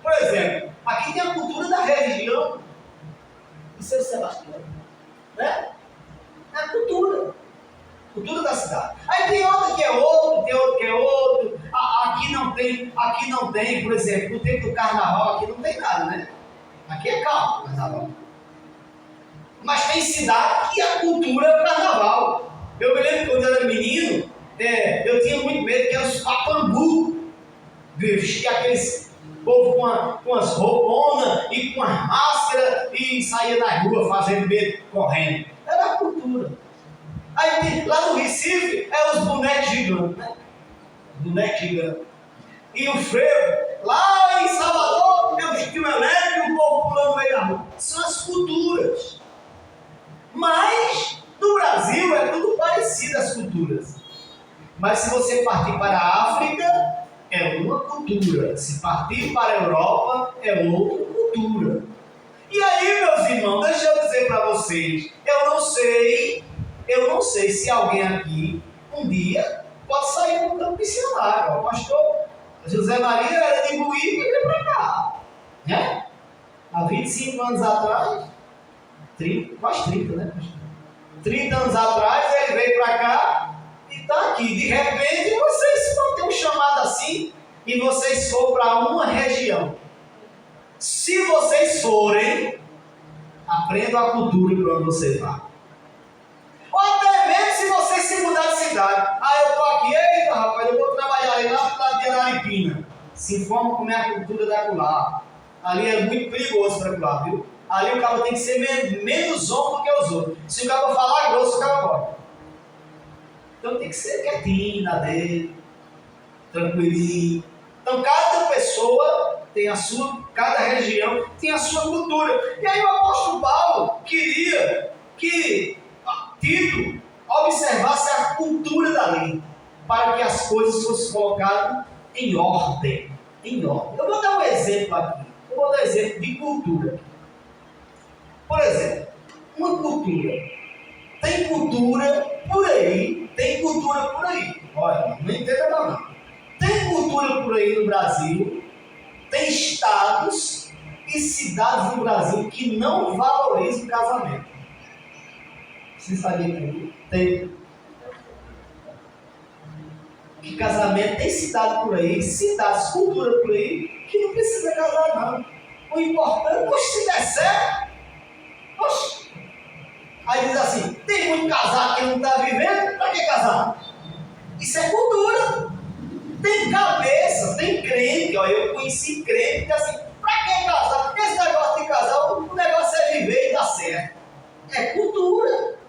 Por exemplo, aqui tem a cultura da região de São Sebastião, né? É a cultura da cidade. Aí tem outra que é outro, tem outro que é outro. Aqui não tem, por exemplo, no tempo do carnaval aqui não tem nada, né? Aqui é calmo, carnaval. Mas tem cidade que a cultura é o carnaval. Eu me lembro quando eu era menino, eu tinha muito medo que eram os papambu. Vestia aqueles povo com as rouponas e com as máscaras e saía na rua fazendo medo, correndo. Era a cultura. Aí lá no Recife é os bonecos gigantes, né? Boneco gigante. E o frevo, lá em Salvador, é o trio elétrico e o povo pulando no meio da rua. São as culturas. Mas no Brasil é tudo parecido as culturas. Mas se você partir para a África, é uma cultura. Se partir para a Europa, é outra cultura. E aí, meus irmãos, deixa eu dizer para vocês, eu não sei se alguém aqui, um dia, pode sair para um campo missionário. O pastor José Maria era de Buí e veio para cá. Né? Há 25 anos atrás, quase 30, né, pastor? 30 anos atrás, ele veio para cá e está aqui. De repente, vocês vão ter um chamado assim e vocês for para uma região. Se vocês forem, aprendam a cultura para onde você vai. Ou até mesmo se vocês se mudar de cidade. Eu estou aqui, eita rapaz, eu vou trabalhar ali lá para de Araripina. Se informa como é a cultura da acolá. Ali é muito perigoso para acolá, viu? ali o cara tem que ser menos homem do que os outros. Se o cara falar grosso, o cara pode. Então tem que ser quietinho na dele, tranquilinho. Então cada pessoa tem a sua, cada região tem a sua cultura. E aí o apóstolo Paulo queria que Tito observasse a cultura dali, para que as coisas fossem colocadas em ordem. Em ordem. Eu vou dar um exemplo aqui. Eu vou dar um exemplo de cultura. Por exemplo, uma cultura. Tem cultura por aí. Tem cultura por aí. Olha, não entenda não. Tem cultura por aí no Brasil. Tem estados e cidades no Brasil que não valorizam o casamento. Você sabia que tem? Que casamento tem cidade por aí, cidades, cultura por aí, que não precisa casar não. O importante, poxa, se der certo, poxa. Aí diz assim, tem muito casado que não está vivendo, para que casar? Isso é cultura. Tem cabeça, tem crente, ó, eu conheci crente que diz assim, para que casar? Esse negócio de casar, o negócio é viver e dar certo. É cultura.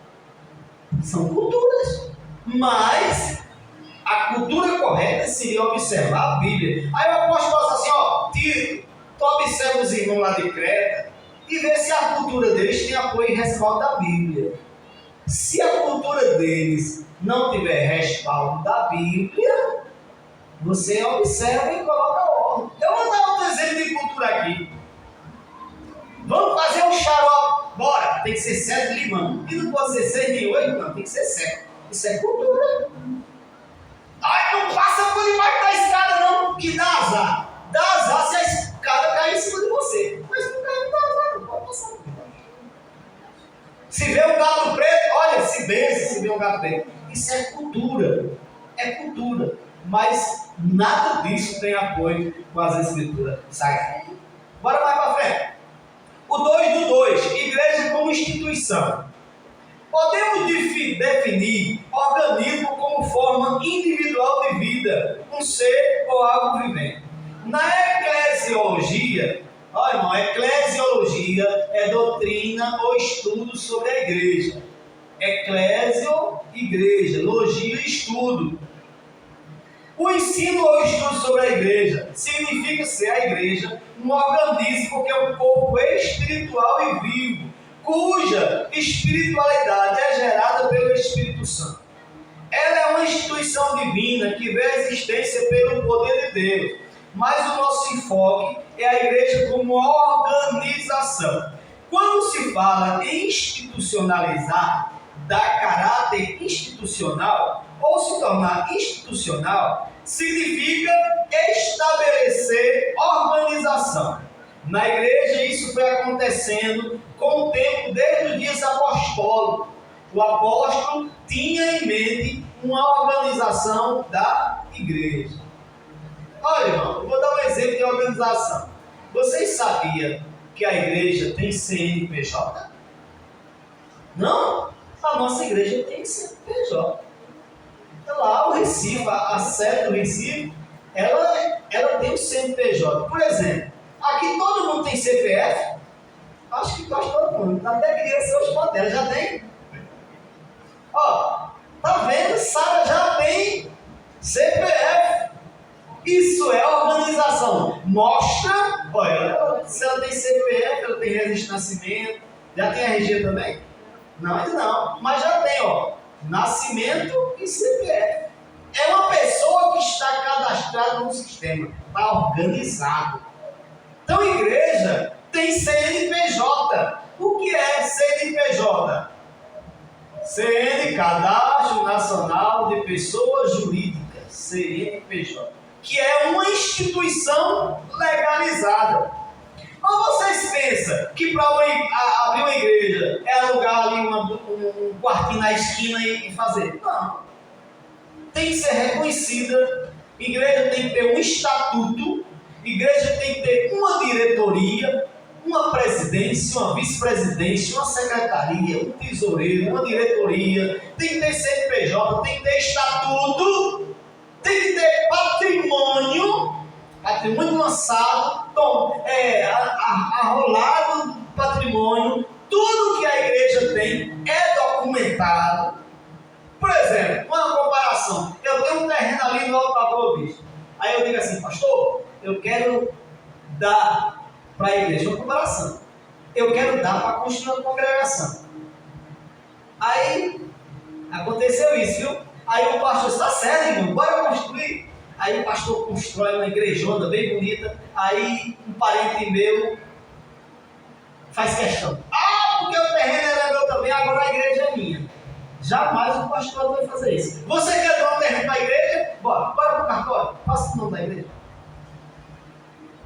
São culturas. Mas a cultura correta seria observar a Bíblia. Aí o apóstolo fala assim, ó, Tito, tu observa os irmãos lá de Creta e vê se a cultura deles tem apoio e respaldo da Bíblia. Se a cultura deles não tiver respaldo da Bíblia, você observa e coloca ordem. Eu vou dar outro exemplo de cultura aqui. Vamos fazer um xarope. Bora, tem que ser 7 de limão. E não pode ser 6 nem 8, não, tem que ser 7. Isso é cultura. Ai, não passa por debaixo da escada não, que dá azar. Dá azar se a escada cair em cima de você. Mas não cai, não dá azar, não pode passar por debaixo. Se vê um gato preto, olha, se benze, se vê um gato preto. Isso é cultura. É cultura. Mas nada disso tem apoio com as escrituras sagradas. Bora mais para frente. O 2 do 2, igreja como instituição. Podemos definir organismo como forma individual de vida, um ser ou algo vivente. Na eclesiologia, olha irmão, eclesiologia é doutrina ou estudo sobre a igreja. Eclésio, igreja, logia, estudo. O ensino ou estudo sobre a igreja significa ser a igreja um organismo que é um corpo espiritual e vivo, cuja espiritualidade é gerada pelo Espírito Santo. Ela é uma instituição divina que vê a existência pelo poder de Deus, mas o nosso enfoque é a igreja como organização. Quando se fala em institucionalizar, dar caráter institucional ou se tornar institucional, significa estabelecer organização. Na igreja isso foi acontecendo com o tempo desde os dias apostólicos. O apóstolo tinha em mente uma organização da igreja. Olha, irmão, eu vou dar um exemplo de organização. Vocês sabiam que a igreja tem CNPJ? Não? A nossa igreja tem CNPJ. Lá o Recife, a sede do Recife, ela tem o CNPJ. Por exemplo, aqui todo mundo tem CPF? Acho que quase todo mundo. Até criança hoje pode, já tem. Ó, tá vendo? Sara já tem CPF. Isso é organização. Mostra, olha, se ela tem CPF, ela tem registro de nascimento. Já tem RG também? Não, ainda não. Mas já tem, ó. Nascimento e CPF. É uma pessoa que está cadastrada no sistema. Está organizado. Então, a igreja tem CNPJ. O que é CNPJ? CN, Cadastro Nacional de Pessoas Jurídicas. CNPJ. Que é uma instituição legalizada. Mas vocês pensam que para abrir uma igreja é alugar ali um quartinho na esquina e fazer? Não. Tem que ser reconhecida. Igreja tem que ter um estatuto. Igreja tem que ter uma diretoria, uma presidência, uma vice-presidência, uma secretaria, um tesoureiro, uma diretoria. Tem que ter CNPJ, tem que ter estatuto, tem que ter patrimônio lançado, arrolado patrimônio, tudo que a igreja tem é documentado. Por exemplo, uma comparação, eu tenho um terreno ali no Alto da Boa Vista, aí eu digo assim, pastor, eu quero dar para a igreja uma comparação, eu quero dar para construir uma congregação. Aí aconteceu isso, viu? Aí o pastor está sério, irmão, bora construir. Aí o pastor constrói uma igrejona bem bonita. Aí um parente meu faz questão. Porque o terreno era meu também, agora a igreja é minha. Jamais o pastor vai fazer isso. Você quer doar um terreno para a igreja? Bora para o cartório, faça o nome da igreja.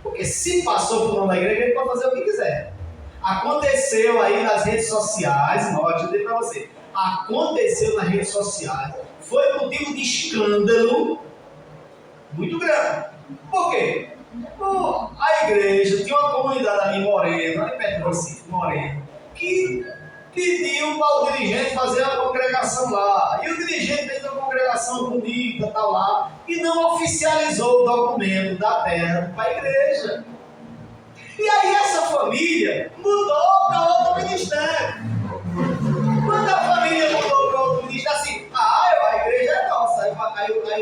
Porque se passou por nome da igreja, ele pode fazer o que quiser. Aconteceu aí nas redes sociais, irmão, eu dizer para você. Aconteceu nas redes sociais, foi motivo de escândalo muito grande. Por quê? A igreja tinha uma comunidade ali Moreno, ali perto do Recife, Moreno, que pediu para o dirigente fazer a congregação lá. E o dirigente fez uma congregação bonita, tal lá, e não oficializou o documento da terra para a igreja. E aí essa família mudou para outro ministério. Quando a família mudou para outro ministério, assim, a igreja é nossa. Aí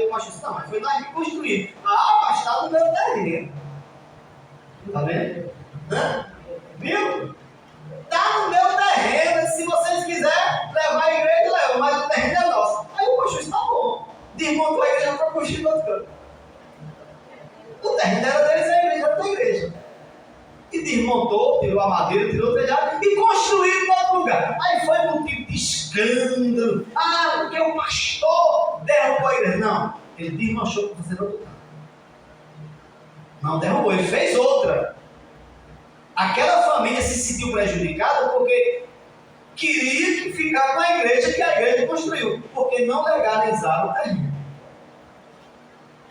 o pastor disse, não, mas foi nós que construímos. Mas está no meu terreno. Tá vendo? Viu? Está no meu terreno. Se vocês quiserem levar a igreja, leva, mas o terreno é nosso. Aí o pastor disse, tá bom. Desmontou a igreja para construir no outro canto. O terreno era deles, a igreja era da igreja. E desmontou, tirou a madeira, tirou o telhado e construiu em outro lugar. Aí foi motivo de escândalo. Porque o pastor derrubou a igreja. Não, ele desmanchou para fazer outro lugar. Não derrubou, ele fez outra. Aquela família se sentiu prejudicada porque queria que ficar com a igreja que a igreja construiu, porque não legalizaram o terreno.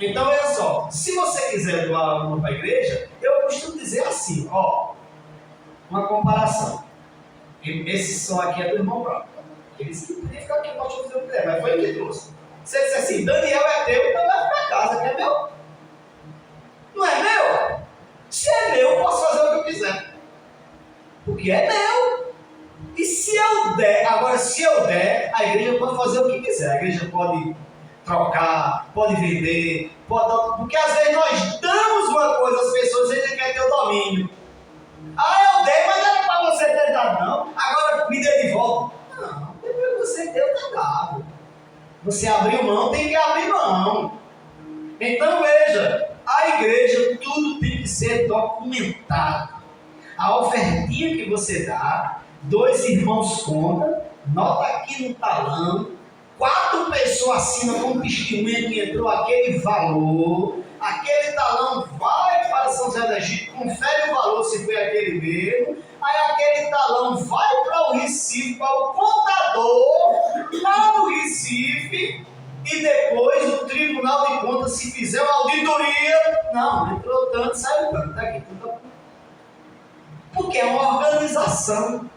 Então, olha só, se você quiser doar uma para a igreja, eu costumo dizer assim, uma comparação. Esse som aqui é do irmão próprio. Ele disse que podia ficar aqui, pode fazer o que quiser, mas foi ele que trouxe. Se ele disse assim, Daniel é teu, então vai para casa, que é meu. Não é meu? Se é meu, eu posso fazer o que eu quiser. Porque é meu. E se eu der, agora se eu der, a igreja pode fazer o que quiser. A igreja pode trocar, pode vender, porque às vezes nós damos uma coisa às pessoas e a gente quer ter o domínio. Eu dei, mas não era para você ter dado, não. Agora me dê de volta. Não, depois você deu, tá dado. Você abriu mão, tem que abrir mão. Então veja, a igreja, tudo tem que ser documentado. A ofertinha que você dá, 2 irmãos contam, nota aqui no talão, 4 pessoas assinam com testemunha que entrou aquele valor, aquele talão vai para São José do Egito, confere o valor se foi aquele mesmo, aí aquele talão vai para o Recife, para o contador, lá no Recife, e depois o Tribunal de Contas, se fizer uma auditoria, não, entrou tanto, saiu tanto, daqui, tudo. Porque é uma organização.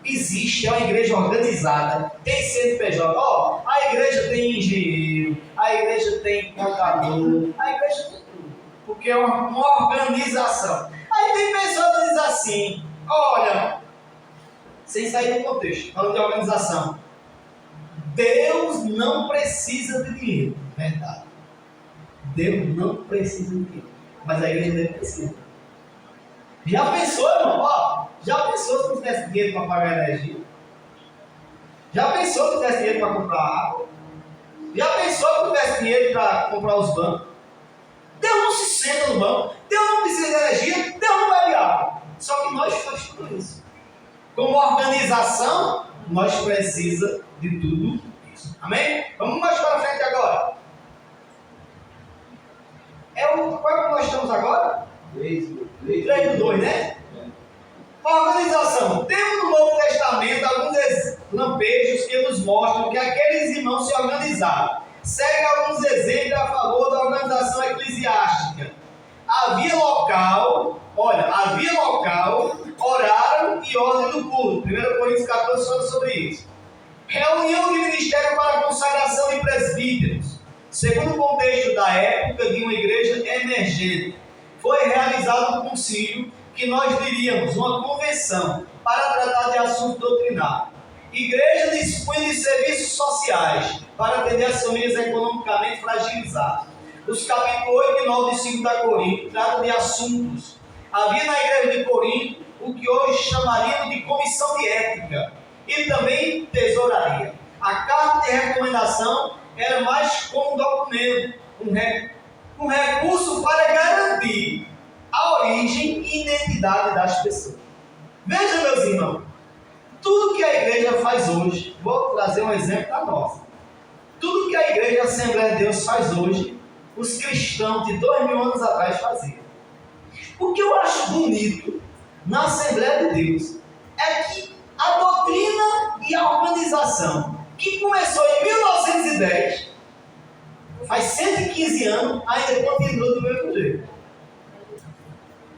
Existe, é uma igreja organizada, tem CNPJ, a igreja tem engenheiro, a igreja tem contador, a igreja tem tudo, porque é uma organização. Aí tem pessoas que dizem assim, olha, sem sair do contexto, falando de organização, Deus não precisa de dinheiro, verdade, Deus não precisa de dinheiro, mas a igreja dele precisa. Já pensou, irmão? Já pensou se não tivesse dinheiro para pagar energia? Já pensou se não tivesse dinheiro para comprar água? Já pensou se não tivesse dinheiro para comprar os bancos? Deus não se senta no banco, Deus não precisa de energia, Deus não bebe água. Só que nós fazemos tudo isso. Como organização, nós precisamos de tudo isso. Amém? Vamos mais para frente agora. Qual é que nós estamos agora? 3:2, né? Organização. Temos no Novo Testamento alguns lampejos que nos mostram que aqueles irmãos se organizaram. Segue alguns exemplos a favor da organização eclesiástica. Havia local, oraram e ordem do culto. 1 Coríntios 14 fala sobre isso. Reunião de ministério para consagração de presbíteros. Segundo o contexto da época de uma igreja emergente, foi realizado um concílio que nós diríamos uma convenção para tratar de assunto doutrinário. Igreja dispõe de serviços sociais para atender as famílias economicamente fragilizadas. Os capítulos 8 e 9 de 2 Coríntios tratam de assuntos. Havia na igreja de Corinto o que hoje chamaríamos de comissão de ética e também tesouraria. A carta de recomendação era mais como um documento, um recurso para garantir a origem e identidade das pessoas. Veja, meus irmãos, tudo que a igreja faz hoje, vou trazer um exemplo da nossa. Tudo que a igreja Assembleia de Deus faz hoje, os cristãos de 2000 anos atrás faziam. O que eu acho bonito na Assembleia de Deus é que a doutrina e a organização que começou em 1910, faz 115 anos, ainda continua do mesmo jeito.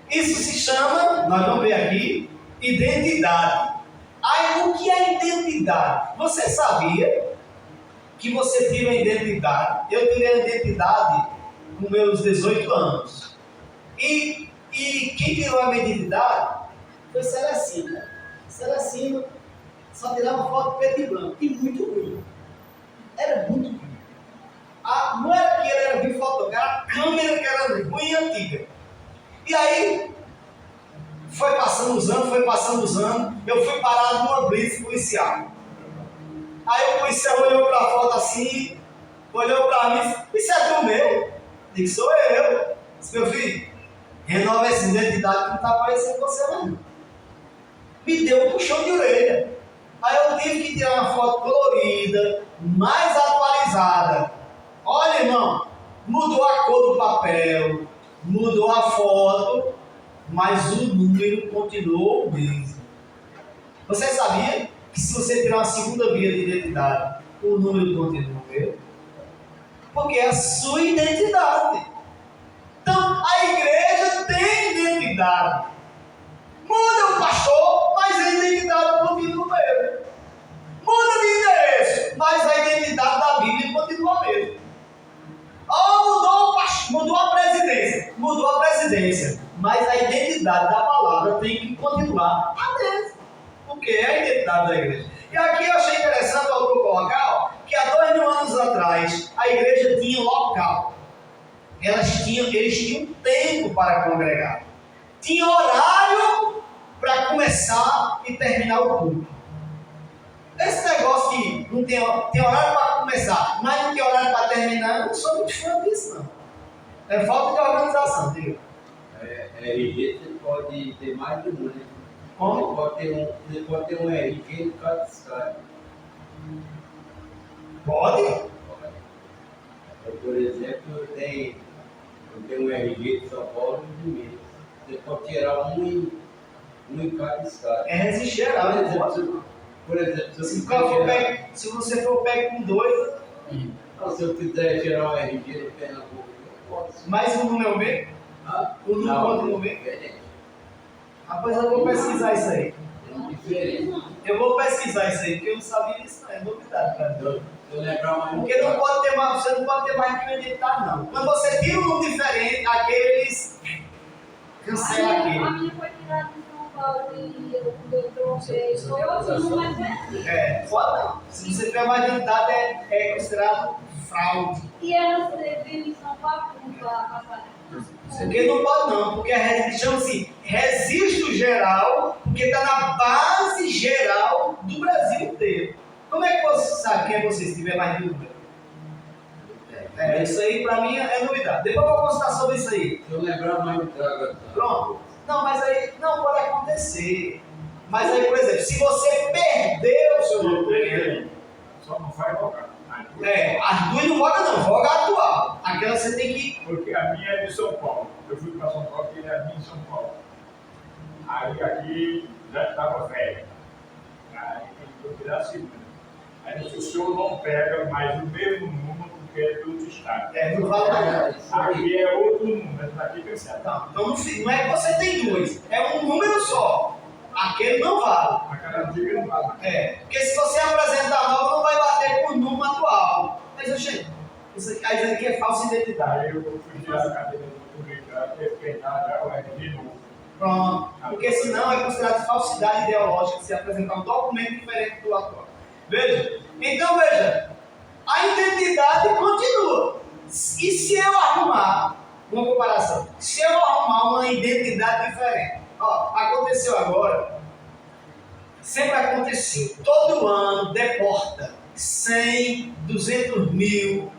Isso se chama, nós vamos ver aqui, identidade. Aí, o que é identidade? Você sabia que você tira a identidade? Eu tirei a identidade com meus 18 anos. E quem tirou a minha identidade foi Celestino. Celestino só tirava foto preto e branco. E muito ruim. Era muito ruim. Não era que ele era ruim fotógrafo, era a câmera que era ruim e antiga. E aí, foi passando os anos, eu fui parado numa blitz policial. Aí o policial olhou para a foto assim, olhou para mim e disse: isso é tu meu? Digo: sou eu. Disse: meu filho, renova essa identidade que não está parecendo você não. Me deu um puxão de orelha. Aí eu tive que tirar uma foto colorida, mais atualizada. Olha, irmão, mudou a cor do papel, mudou a foto, mas o número continuou o mesmo. Você sabia que se você tirar uma segunda via de identidade, o número continua o mesmo? Porque é a sua identidade. Então, a igreja tem identidade. Muda o pastor, mas a identidade continua o mesmo. Muda de endereço, mas a identidade da Bíblia continua a mesma. Mudou a presidência, mas a identidade da palavra tem que continuar a mesma, porque é a identidade da igreja. E aqui eu achei interessante o autor colocar que há 2000 anos atrás a igreja tinha local, eles tinham tempo para congregar, tinha horário para começar e terminar o culto. Esse negócio que não tem horário para começar, mas não tem horário para terminar, eu não sou muito fã disso, não. É falta de organização, diga. RG você pode ter mais de um, né? Como? Você pode ter um RG em cada estado. Pode? Por exemplo, eu tenho um RG de São Paulo e de Minas. Você pode tirar um em cada estado. É resistir geral, né? Por exemplo, se você for pego com 2, se eu quiser tirar um RG do Pernambuco, eu posso. mais um número meu? O número quanto no meu? Rapaz, eu vou pesquisar isso aí. É diferente. Eu vou pesquisar isso aí, porque eu não sabia disso, não. É novidade, cara. Eu lembrar mais. Porque você não pode ter mais que uma identidade, não. Quando você tira um nome diferente, aquele eles cancelam A aquele. minha foi tirada em São Paulo e eu troquei. Foi outro número, mas Pode não. Se você tiver mais identidade, é considerado fraude. e ela serviu em São Paulo para passar. Porque não pode não, porque chama-se registro geral, porque está na base geral do Brasil inteiro. Como é que você sabe quem é você se tiver mais dúvida? Isso aí para mim é novidade. Depois eu vou consultar sobre isso aí. Se eu lembrar mais, traga. Pronto. Não, mas aí não pode acontecer. Mas aí, por exemplo, se você perdeu o seu nome, Só não faz vogar. as duas não voga não, voga a atual. Aquela você tem que. Porque a minha é de São Paulo. Eu fui para São Paulo porque ele é minha em São Paulo. Aí aqui já estava velho. Aí eu tirar a segunda. Aí o senhor não pega mais o mesmo número porque é do estado. Não vale nada. Aqui é outro número, mas aqui tem certo. Então não é que você tem dois, é um número só. Aquele não vale. A cada dia não vale. Porque se você apresentar novo, não vai bater com o número atual. Mas, gente, isso aí que é falsa identidade. Aí eu fui tirar a cadeira do público, eu fiquei já o RG novo. Pronto. Porque senão é considerado falsidade ideológica se apresentar um documento diferente do atual. Veja. Então, veja. A identidade continua. E se eu arrumar, uma comparação, se eu arrumar uma identidade diferente, ó, aconteceu agora, sempre aconteceu, todo ano deporta 100, 200 mil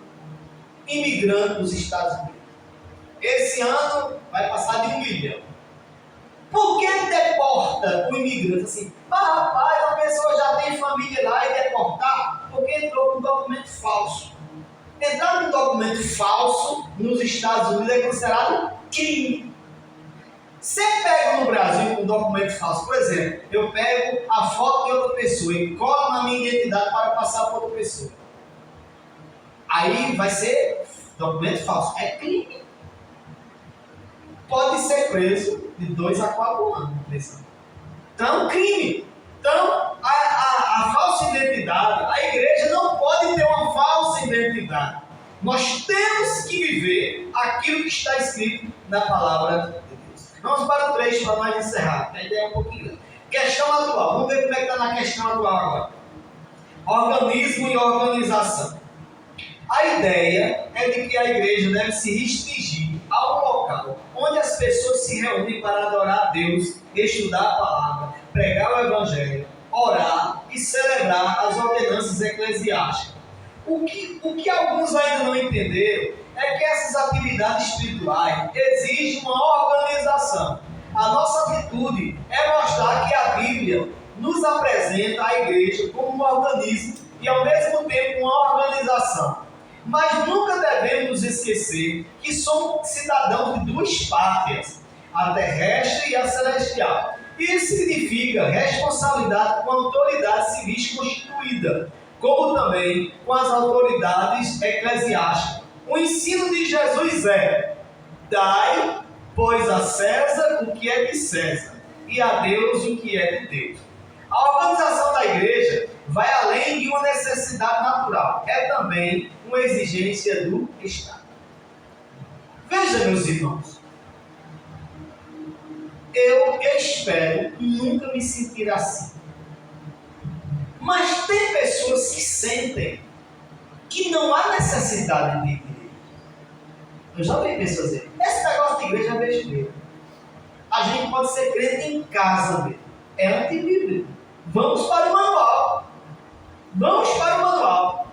imigrantes nos Estados Unidos. Esse ano vai passar de 1 milhão. Por que deporta o imigrante assim? Rapaz, a pessoa já tem família lá e deportar porque entrou com um documento falso. Entrar com documento falso nos Estados Unidos é considerado crime. Você pega no Brasil com um documento falso, por exemplo, eu pego a foto de outra pessoa e colo na minha identidade para passar para outra pessoa. Aí vai ser documento falso. É crime. Pode ser preso de 2 a 4 anos. Então, crime. Então, a falsa identidade, a igreja não pode ter uma falsa identidade. Nós temos que viver aquilo que está escrito na palavra de Deus. Vamos para o 3 para nós encerrar. A ideia é um pouquinho grande. Questão atual. Vamos ver como é que está na questão atual agora. Organismo e organização. A ideia é de que a igreja deve se restringir a um local onde as pessoas se reúnem para adorar a Deus, estudar a palavra, pregar o evangelho, orar e celebrar as ordenanças eclesiásticas. O que alguns ainda não entenderam é que essas atividades espirituais exigem uma organização. A nossa atitude é mostrar que a Bíblia nos apresenta a igreja como um organismo e ao mesmo tempo uma organização. Mas nunca devemos nos esquecer que somos cidadãos de 2 pátrias, a terrestre e a celestial. Isso significa responsabilidade com a autoridade civil constituída, como também com as autoridades eclesiásticas. O ensino de Jesus é: dai, pois, a César o que é de César, e a Deus o que é de Deus. A organização da igreja vai além de uma necessidade natural, é também uma exigência do Estado. Veja, meus irmãos, eu espero nunca me sentir assim. Mas tem pessoas que sentem que não há necessidade de igreja. Eu já vi pessoas dizer, esse negócio de igreja é besteira. A gente pode ser crente em casa mesmo. É antibíblico. Vamos para o manual. Vamos para o manual.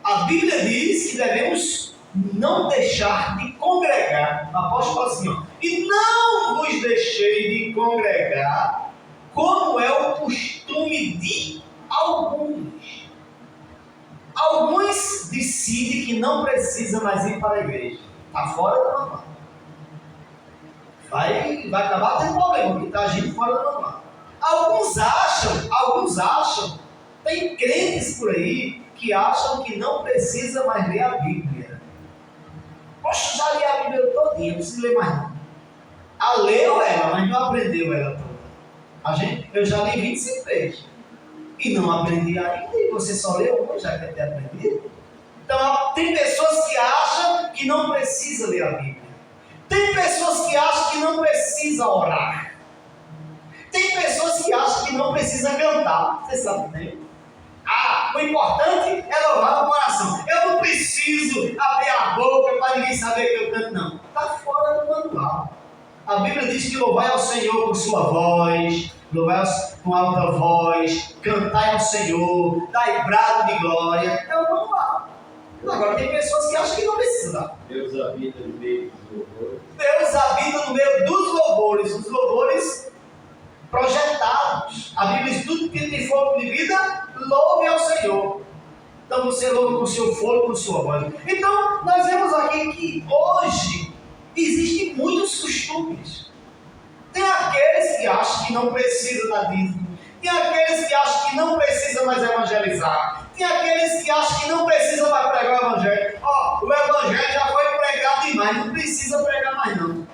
A Bíblia diz que devemos não deixar de congregar. O apóstolo fala assim, ó, e não vos deixei de congregar, como é o costume de alguns. Alguns decidem que não precisa mais ir para a igreja. Está fora do manual. Vai acabar tendo problema, porque está agindo fora do manual. Alguns acham, tem crentes por aí que acham que não precisa mais ler a Bíblia. Poxa, já li a Bíblia todinha, não preciso ler mais não. Leu ela, mas não aprendeu ela toda. Eu já li 25 vezes e não aprendi ainda, e você só leu uma, já quer ter aprendido. Então, tem pessoas que acham que não precisa ler a Bíblia. Tem pessoas que acham que não precisa orar. Tem pessoas que acham que não precisa cantar. Você sabe, né? O importante é louvar no coração. Eu não preciso abrir a boca para ninguém saber que eu canto, não. Está fora do manual. A Bíblia diz que louvai ao Senhor com sua voz, louvai com alta voz, cantai ao Senhor, dai brado de glória. É o manual. Agora tem pessoas que acham que não precisa. Deus habita no meio dos louvores. Deus habita no meio dos louvores. Os louvores projetados. A Bíblia diz: tudo que tem fôlego de vida, louve ao Senhor. Então você louva com o seu fôlego, com sua voz. Então nós vemos aqui que hoje existem muitos costumes. Tem aqueles que acham que não precisa da dízimo. Tem aqueles que acham que não precisa mais evangelizar. Tem aqueles que acham que não precisa mais pregar o evangelho. O evangelho já foi pregado demais, não precisa pregar mais não.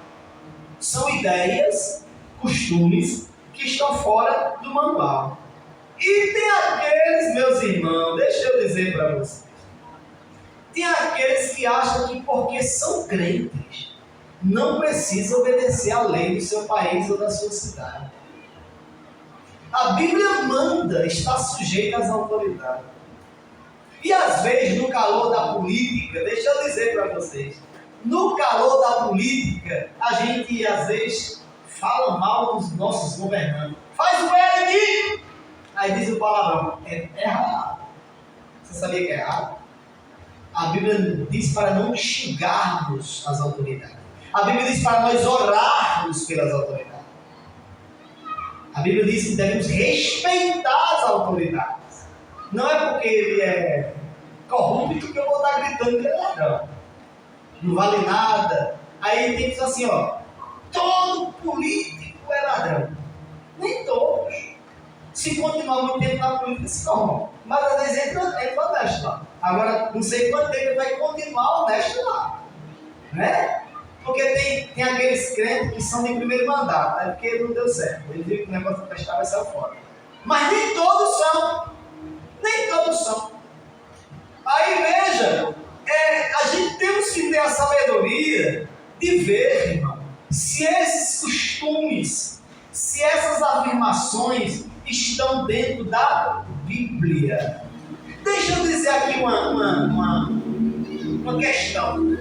São ideias, costumes que estão fora do manual. E tem aqueles, meus irmãos, deixa eu dizer para vocês, tem aqueles que acham que porque são crentes, não precisa obedecer à lei do seu país ou da sua cidade. A Bíblia manda estar sujeita às autoridades. E às vezes, no calor da política, deixa eu dizer para vocês, no calor da política, a gente às vezes fala mal dos nossos governantes. Faz o L aqui! Aí diz o palavrão, é errado. Você sabia que é errado? A Bíblia diz para não xingarmos as autoridades. A Bíblia diz para nós orarmos pelas autoridades. A Bíblia diz que devemos respeitar as autoridades. Não é porque ele é corrupto que eu vou estar gritando que ele é ladrão. Não vale nada. Aí tem que dizer assim, ó, todo político é ladrão. Nem todos. Se continuar muito tempo na política, se corrompe. Mas às vezes entra honesto lá. Agora, não sei quanto tempo ele vai continuar honesto lá. Né? Porque tem aqueles crentes que são de primeiro mandato, é porque não deu certo. Ele viu que o negócio de prestar vai sair fora. Mas nem todos são. Nem todos são. Aí veja, a gente temos que ter a sabedoria de ver, irmão, se esses costumes, se essas afirmações estão dentro da Bíblia. Deixa eu dizer aqui uma questão.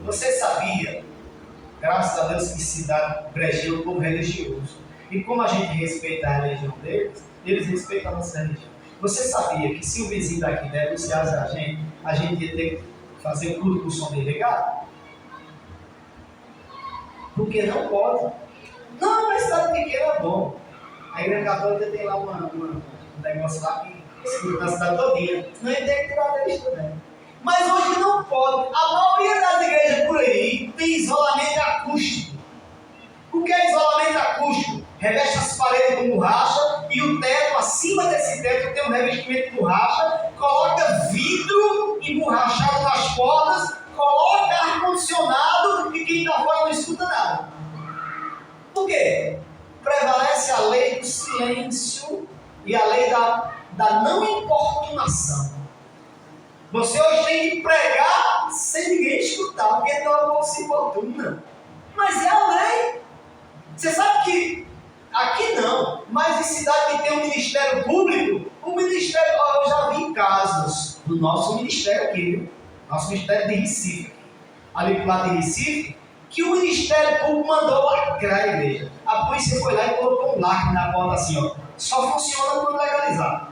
Você sabia, graças a Deus, que cidade brejinha é um povo religioso. E como a gente respeita a religião deles, eles respeitam a nossa religião. Você sabia que se o vizinho daqui denunciasse a gente ia ter que fazer culto com o som desligado? Porque não pode. Não, mas cidade pequena é bom. A igreja católica tem lá um negócio lá que segura na cidade todinha. Senão ia ter que tirar deles também. Mas hoje não pode. A maioria das igrejas por aí tem isolamento acústico. O que é isolamento acústico? Reveste as paredes com borracha e o teto, acima desse teto, tem um revestimento de borracha, coloca vidro emborrachado nas portas, coloca ar-condicionado e quem está fora não escuta nada. Por quê? Prevalece a lei do silêncio e a lei da não importunação. Você hoje tem que pregar sem ninguém escutar, porque não se importuna. Mas é a lei. Você sabe que aqui não, mas em cidade que tem um ministério público, o ministério, eu já vi casos do nosso ministério aqui, nosso ministério de Recife, ali pro lado de Recife, que o Ministério Público mandou lacrar a igreja. A polícia foi lá e colocou um lacre na porta assim, ó. Só funciona quando legalizar.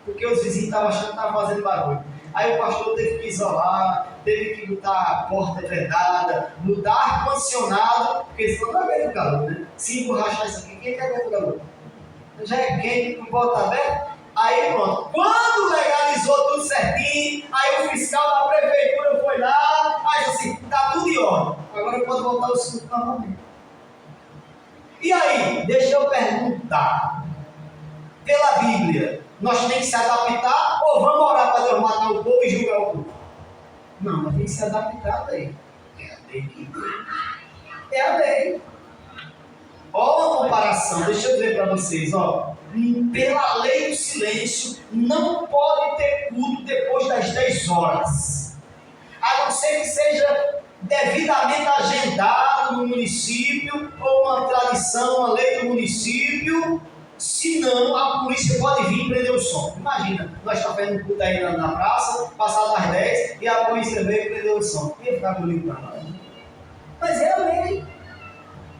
Porque os vizinhos estavam achando que estavam fazendo barulho. Aí o pastor teve que isolar, teve que botar a porta vedada, botar ar-condicionado, porque senão não aguenta o calor, né? Se emborrachar isso aqui, quem quer ver o calor? Já é quente, com porta aberta. Aí pronto, quando legalizou tudo certinho, aí o fiscal da prefeitura foi lá, aí assim, tá tudo em ordem, agora pode voltar o escudo novamente. E aí, deixa eu perguntar, pela Bíblia, nós temos que se adaptar ou vamos orar para Deus matar o povo e julgar o povo? Não, nós temos que se adaptar a lei. É a lei que é a lei. Olha uma comparação, deixa eu dizer para vocês, ó. Pela lei do silêncio, não pode ter culto depois das 10 horas. A não ser que seja devidamente agendado no município, ou uma tradição, uma lei do município. Senão, a polícia pode vir e prender o som. Imagina, nós estamos fazendo culto aí na praça, passado das 10, e a polícia veio e prendeu o som. Ia ficar bonito para nós. Mas é a lei.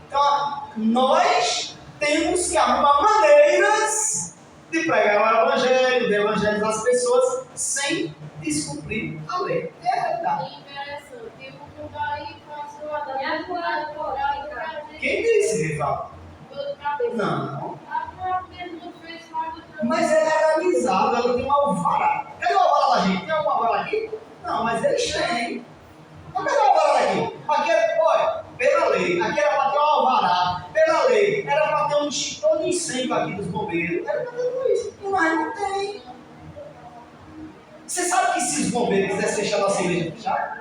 Então, nós temos que arrumar maneiras de pregar o evangelho, de evangelizar as pessoas sem descumprir a lei. É a verdade. Interessante. Eu vou aí faço a da Quem disse, Rival? Não. Mas é legalizado, ela tem um alvará. Cadê o alvará da gente? Tem algum alvará aqui? Não, mas eles têm. Mas cadê o alvará daqui? Aqui é, olha, pela lei, aqui era para ter um alvará. Pela lei, era para ter um extintor de incêndio aqui dos bombeiros. Era para ter tudo isso. Mas não tem. Você sabe que se os bombeiros quisessem fechar a nossa igreja,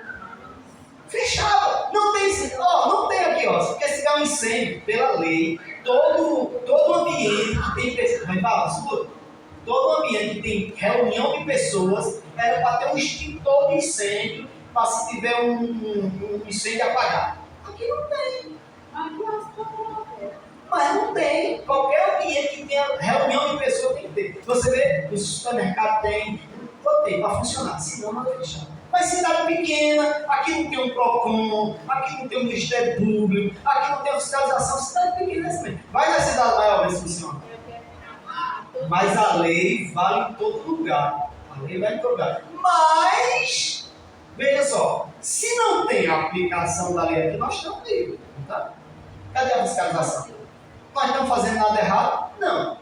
fechava. Não tem, não tem aqui, ó. Se quer se dar um incêndio, pela lei, todo ambiente que tem pessoas, vai falar, escuta, todo ambiente que tem reunião de pessoas, era para ter um extintor de incêndio para se tiver um incêndio apagar. Aqui não tem. Mas não tem. Qualquer ambiente que tenha reunião de pessoas tem que ter. Você vê, no supermercado tem, para funcionar, senão não vai fechar. Mas cidade pequena, aqui não tem um PROCON, aqui não tem um Ministério Público, aqui não tem fiscalização, cidade pequena é assim mesmo. Vai na cidade maior ver se funciona. Mas a lei vale em todo lugar. A lei vai em todo lugar. Mas, veja só, se não tem a aplicação da lei aqui, nós estamos livres. Tá? Cadê a fiscalização? Nós estamos fazendo nada errado? Não.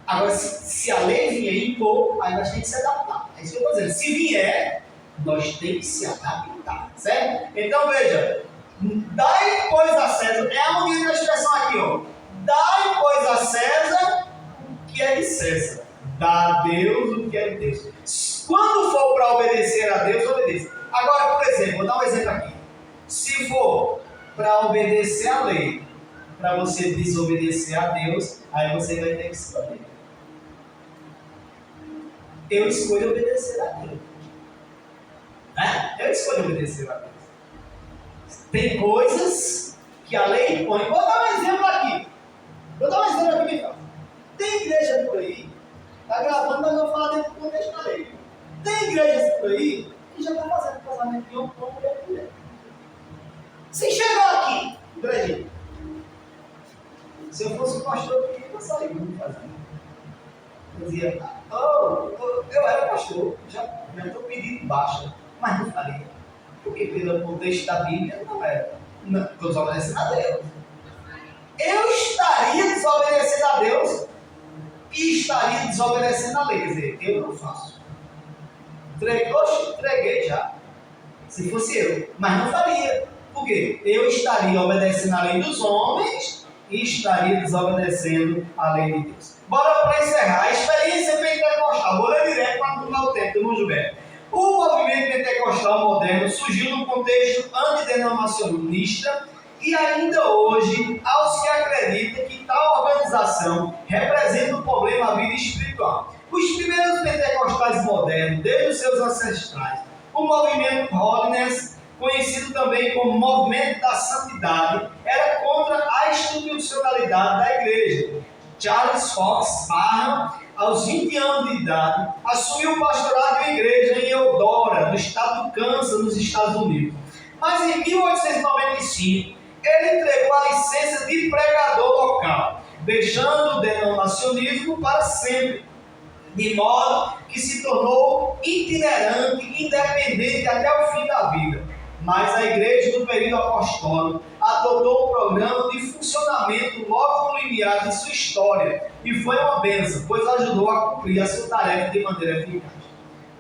Agora, se a lei vier e impor, aí nós temos que se adaptar. É isso que eu estou dizendo. Se vier, nós temos que se adaptar. Certo? Então, veja. Dai, pois, a César. É a única expressão aqui, ó. Dai, pois, a César o que é de César. Dá a Deus o que é de Deus. Quando for para obedecer a Deus, obedeça. Agora, por exemplo, vou dar um exemplo aqui. Se for para obedecer a lei, para você desobedecer a Deus, aí você vai ter que escolher. Eu escolho obedecer a Deus. Eu escolho obedecer a Deus. Tem coisas que a lei impõe. Vou dar um exemplo aqui. Me fala. Tem igreja por aí, está gravando, mas eu vou falar dentro do contexto da lei. Tem igrejas por aí que já estão fazendo casamento de homem com mulher. Se chegar aqui, igreja, se eu fosse um pastor, eu ia sair muito fazendo. Eu dizia, eu era pastor, já estou pedindo baixa, mas não falei. Porque pelo contexto da Bíblia, não era. Estou desobedecendo a Deus. Eu estaria desobedecendo a Deus e estaria desobedecendo a lei. Quer dizer, eu não faço. Entreguei já. Se fosse eu. Mas não faria. Por quê? Eu estaria obedecendo a lei dos homens e estaria desobedecendo a lei de Deus. Bora para encerrar. A experiência pentecostal. Vou ler direto para não tomar o tempo, irmão Gilberto. O movimento pentecostal moderno surgiu no contexto antidenominacionista e ainda hoje, aos que acreditam que tal organização representa um problema à vida espiritual. Os primeiros pentecostais modernos, desde os seus ancestrais, o movimento Holiness, conhecido também como Movimento da Santidade, era contra a institucionalidade da igreja. Charles Fox Parham, aos 20 anos de idade, assumiu o pastorado de uma igreja em Eudora, no estado do Kansas, nos Estados Unidos. Mas em 1895, ele entregou a licença de pregador local, deixando o denominacionismo para sempre, de modo que se tornou itinerante, independente até o fim da vida. Mas a igreja do período apostólico adotou o programa de funcionamento logo no limiar de sua história e foi uma bênção, pois ajudou a cumprir a sua tarefa de maneira eficaz.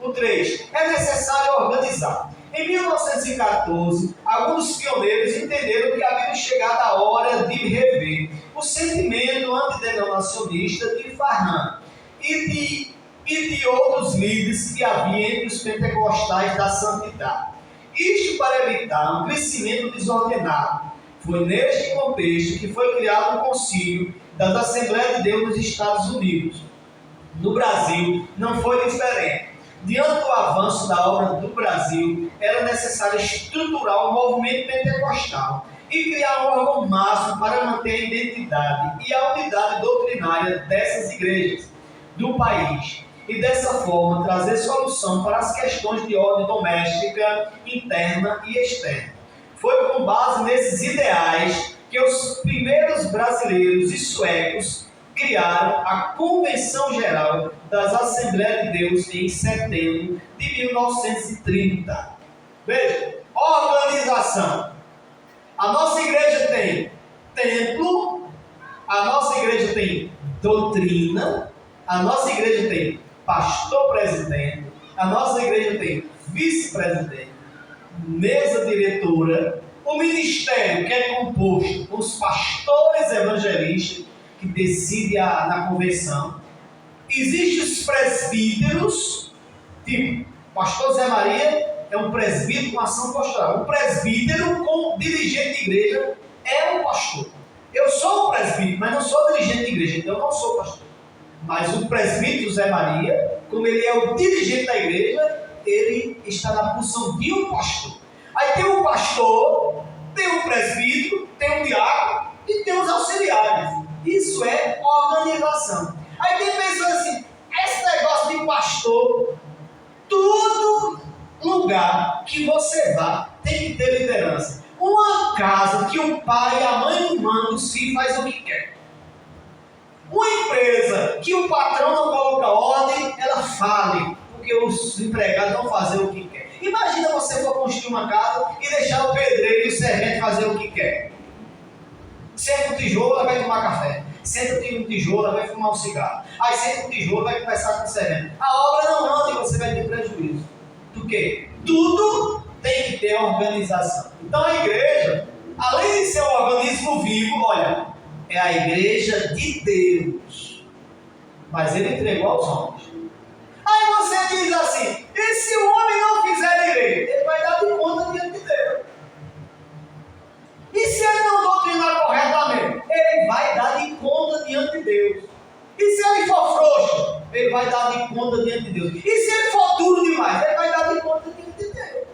O 3. É necessário organizar. Em 1914, alguns pioneiros entenderam que havia chegado a hora de rever o sentimento antidenominacionista de Farhan e de outros líderes que havia entre os pentecostais da santidade. Isto para evitar um crescimento desordenado. Foi neste contexto que foi criado o Concílio das Assembleias de Deus nos Estados Unidos. No Brasil, não foi diferente. Diante do avanço da obra do Brasil, era necessário estruturar o movimento pentecostal e criar um órgão máximo para manter a identidade e a unidade doutrinária dessas igrejas do país. E dessa forma trazer solução para as questões de ordem doméstica, interna e externa. Foi com base nesses ideais que os primeiros brasileiros e suecos criaram a Convenção Geral das Assembleias de Deus em setembro de 1930. Veja, organização. A nossa igreja tem templo, a nossa igreja tem doutrina, a nossa igreja tem pastor-presidente, a nossa igreja tem vice-presidente, mesa diretora, o ministério que é composto por os pastores evangelistas que decidem na convenção. Existem os presbíteros, tipo, pastor Zé Maria é um presbítero com ação pastoral. Um presbítero com dirigente de igreja é um pastor. Eu sou um presbítero, mas não sou dirigente de igreja, então eu não sou pastor. Mas o presbítero Zé Maria, como ele é o dirigente da igreja, ele está na função de um pastor. Aí tem o pastor, tem o presbítero, tem o diácono e tem os auxiliares. Isso é organização. Aí tem pessoas assim, esse negócio de pastor, todo lugar que você vá tem que ter liderança. Uma casa que o pai e a mãe não mandam, os filhos fazem o que quer. Uma empresa que o patrão não coloca ordem, ela fale, porque os empregados vão fazer o que quer. Imagina você for construir uma casa e deixar o pedreiro e o servente fazer o que quer. Senta o tijolo, ela vai tomar café. Senta o tijolo, ela vai fumar um cigarro. Aí senta o tijolo, vai conversar com o servente. A obra não anda e você vai ter prejuízo. Do quê? Tudo tem que ter organização. Então a igreja, além de ser um organismo vivo, olha, é a igreja de Deus. Mas ele entregou aos homens. Aí você diz assim, e se o homem não fizer direito? Ele vai dar de conta diante de Deus. E se ele não doutrinar corretamente? Ele vai dar de conta diante de Deus. E se ele for frouxo? Ele vai dar de conta diante de Deus. E se ele for duro demais? Ele vai dar de conta diante de Deus.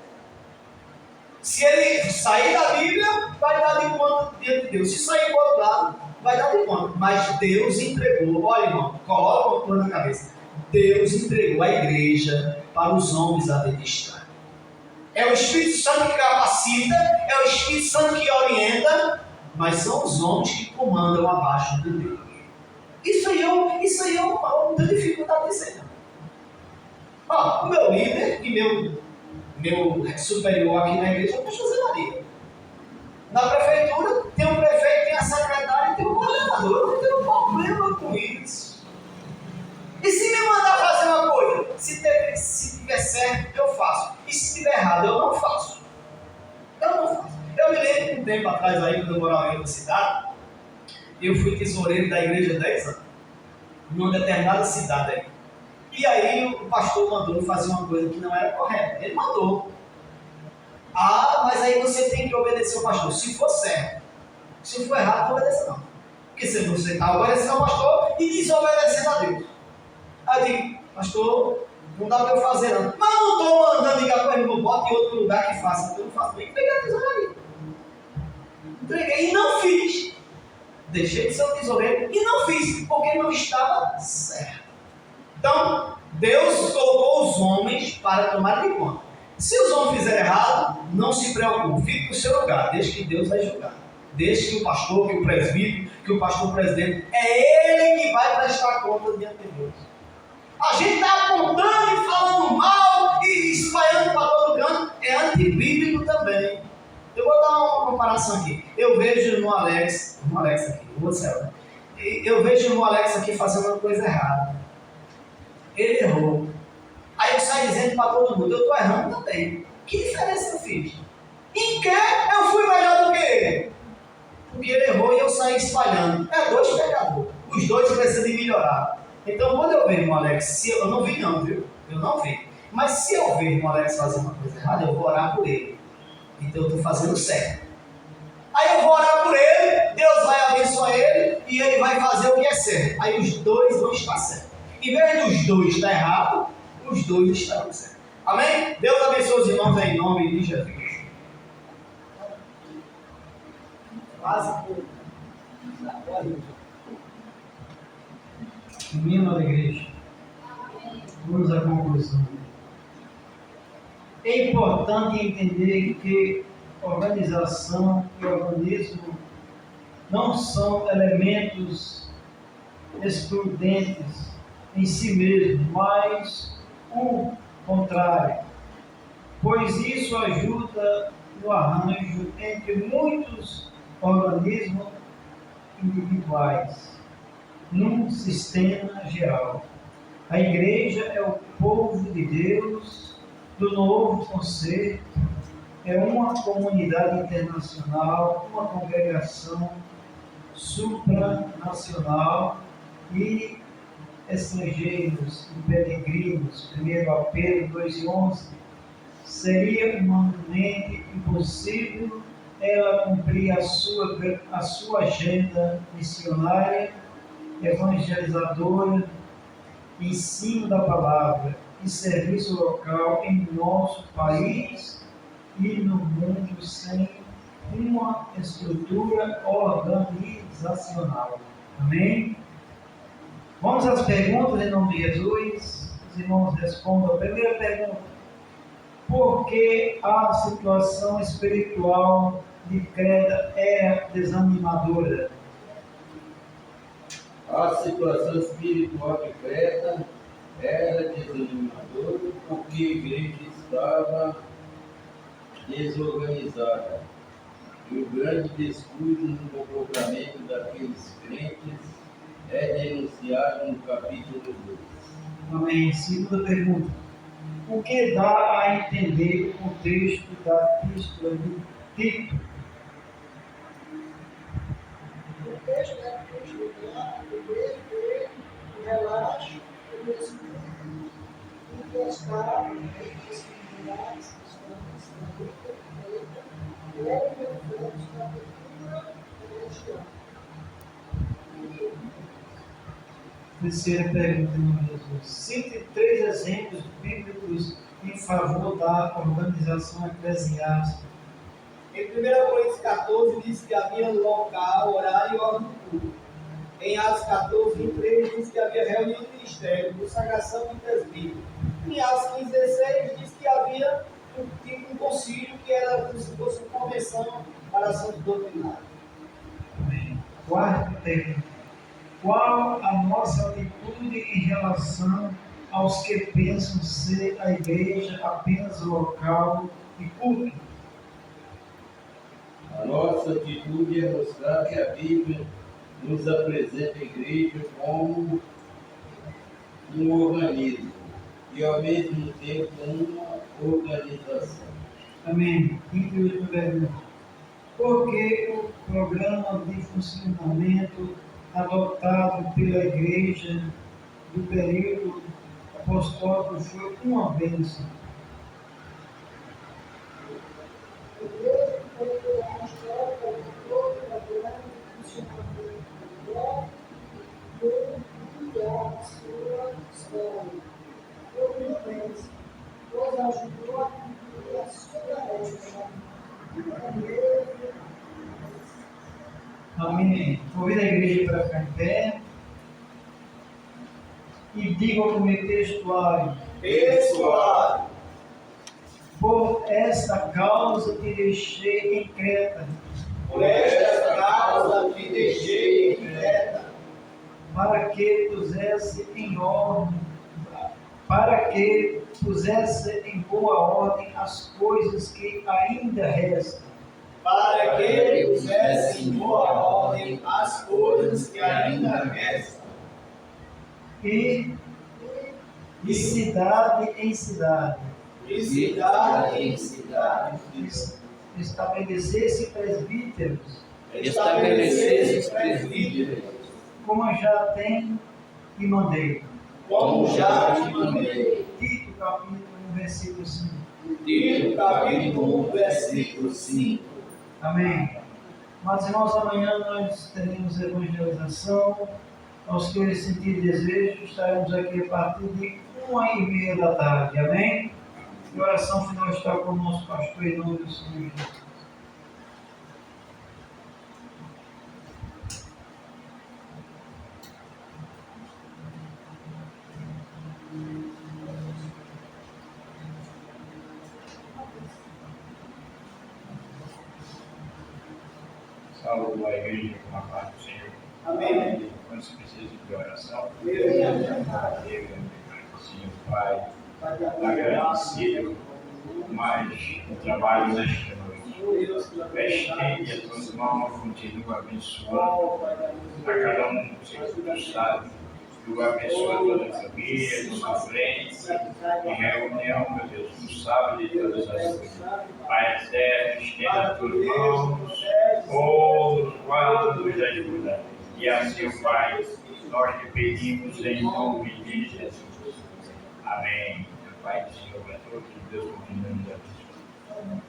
Se ele sair da Bíblia, vai dar de conta diante de Deus. Se sair do outro lado, vai dar de conta. Mas Deus entregou, olha irmão, coloca uma coisa na cabeça. Deus entregou a igreja para os homens administrar. É o Espírito Santo que capacita, é o Espírito Santo que orienta, mas são os homens que comandam abaixo de Deus. Isso aí eu não tenho dificuldade de dizer. O meu líder e meu superior aqui na igreja é o pastor Zé Maria. Na prefeitura tem o prefeito, tem a secretária e tem o coordenador. Eu não tenho problema com isso. E se me mandar fazer uma coisa, se tiver certo, eu faço. E se tiver errado, eu não faço. Eu me lembro que um tempo atrás, aí, quando eu morava em outra cidade, eu fui tesoureiro da igreja 10 anos, numa determinada cidade aí. E aí o pastor mandou fazer uma coisa que não era correta. Ele mandou. Mas aí você tem que obedecer o pastor, se for certo. Se for errado, não obedece não. Porque se você está obedecendo ao pastor e desobedecendo a Deus. Aí eu digo, pastor, não dá para eu fazer não. Mas não estou mandando ligar para ele, não bota em outro lugar que faça. Eu não faço nem pegar a tesouraria. Entreguei e não fiz. Deixei de ser um tesoureiro e não fiz, porque não estava certo. Então, Deus colocou os homens para tomar de conta. Se os homens fizerem errado, não se preocupe, fique no seu lugar, desde que Deus vai julgar. Desde que o pastor, que o presbítero, que o pastor presidente, é ele que vai prestar conta diante de Deus. A gente está apontando e falando mal e espalhando para todo canto, é antibíblico também. Eu vou dar uma comparação aqui. Eu vejo no Alex aqui, eu vejo no Alex aqui fazendo uma coisa errada. Ele errou. Aí eu saio dizendo para todo mundo, eu estou errando também. Que diferença eu fiz? Em que eu fui melhor do que ele? Porque ele errou e eu saí espalhando. É dois pecadores. Os dois precisam de melhorar. Então quando eu vejo o Alex, eu não vi não, viu? Eu não vi. Mas se eu ver o Alex fazer uma coisa errada, eu vou orar por ele. Então eu estou fazendo certo. Aí eu vou orar por ele, Deus vai abençoar ele e ele vai fazer o que é certo. Aí os dois vão estar certos. Em vez dos dois estar errado, os dois estarão certos. Amém? Deus abençoe os irmãos em nome de Jesus. Minha igreja, vamos à conclusão. É importante entender que organização e organismo não são elementos excludentes em si mesmos, mas o contrário, pois isso ajuda no arranjo entre muitos organismos individuais num sistema geral. A igreja é o povo de Deus do novo conceito, é uma comunidade internacional, uma congregação supranacional e estrangeiros e peregrinos. 1 Pedro 2,11. Seria humanamente impossível ela cumprir a sua agenda missionária, evangelizadora, ensino da palavra e serviço local em nosso país e no mundo sem uma estrutura organizacional. Amém? Vamos às perguntas em nome de Jesus. Os irmãos respondam. A primeira pergunta: por que a situação espiritual de Creta era desanimadora? A situação espiritual de Creta era desanimadora porque a igreja estava desorganizada. E o grande descuido no comportamento daqueles crentes é denunciado no capítulo 2. Amém. Segunda pergunta: o que dá a entender o texto da epístola de Tito? O texto da epístola de Tito relata o descuido e que estava entre as comunidades cristãs na luta feita e era o reflexo da cultura cristã. Terceira pergunta, em nome de Jesus. Cite 3 exemplos bíblicos em favor da organização eclesiástica. Em 1 Coríntios 14 diz que havia local, horário e ordem de culto. Em Atos 14:23 diz que havia reunião de ministério, consagração de presbítero. Em Atos 15:16 diz que havia um concílio que era como se fosse uma convenção para assuntos doutrinários. Amém. Quarta pergunta: qual a nossa atitude em relação aos que pensam ser a igreja apenas local e culto? A nossa atitude é mostrar que a Bíblia nos apresenta a igreja como um organismo e ao mesmo tempo uma organização. Amém. Quinta e última pergunta: por que o programa de funcionamento adotado pela igreja do período apostólico foi uma bênção? O texto foi a história de todo o programa de funcionamento do bloco e a sua história. Foi uma bênção, pois ajudou a cumprir a sua tarefa. Amém. Convido a igreja para ficar em pé e diga comigo textuário: Pessoal, por esta causa te deixei em Creta, por esta causa te deixei em Creta, para que pusesse em ordem, para que pusesse em boa ordem as coisas que ainda restam, para que pusesse em boa ordem as coisas que ainda restam, e de cidade em cidade de cidade em cidade, estabelecesse presbíteros, estabelecesse presbíteros, como já tem e mandei. como já te mandei. Tito capítulo 1, versículo 5. Tito capítulo 1, versículo 5. Amém. Mas, irmãos, amanhã nós teremos evangelização. Aos que sentirem desejo, estaremos aqui a partir de 1h30 da tarde. Amém? E a oração final está com o nosso pastor em nome do Senhor Jesus. Salve a igreja com a paz do Senhor. Amém. Quando se precisa de oração, Amém. Senhor Pai, agradecido por mais um trabalho nesta noite. Estende as tuas mãos, continua abençoando a cada um dos seus estado. Tu abençoa toda a família, toda a frente, em reunião, meu Deus, tu sabes de todas as coisas. Pai eterno, estenda as tuas mãos, nos guarda, nos ajuda. E assim, Pai, nós te pedimos em nome de Jesus. Amém. Pai do Senhor, para todos, Deus continue nos abençoando.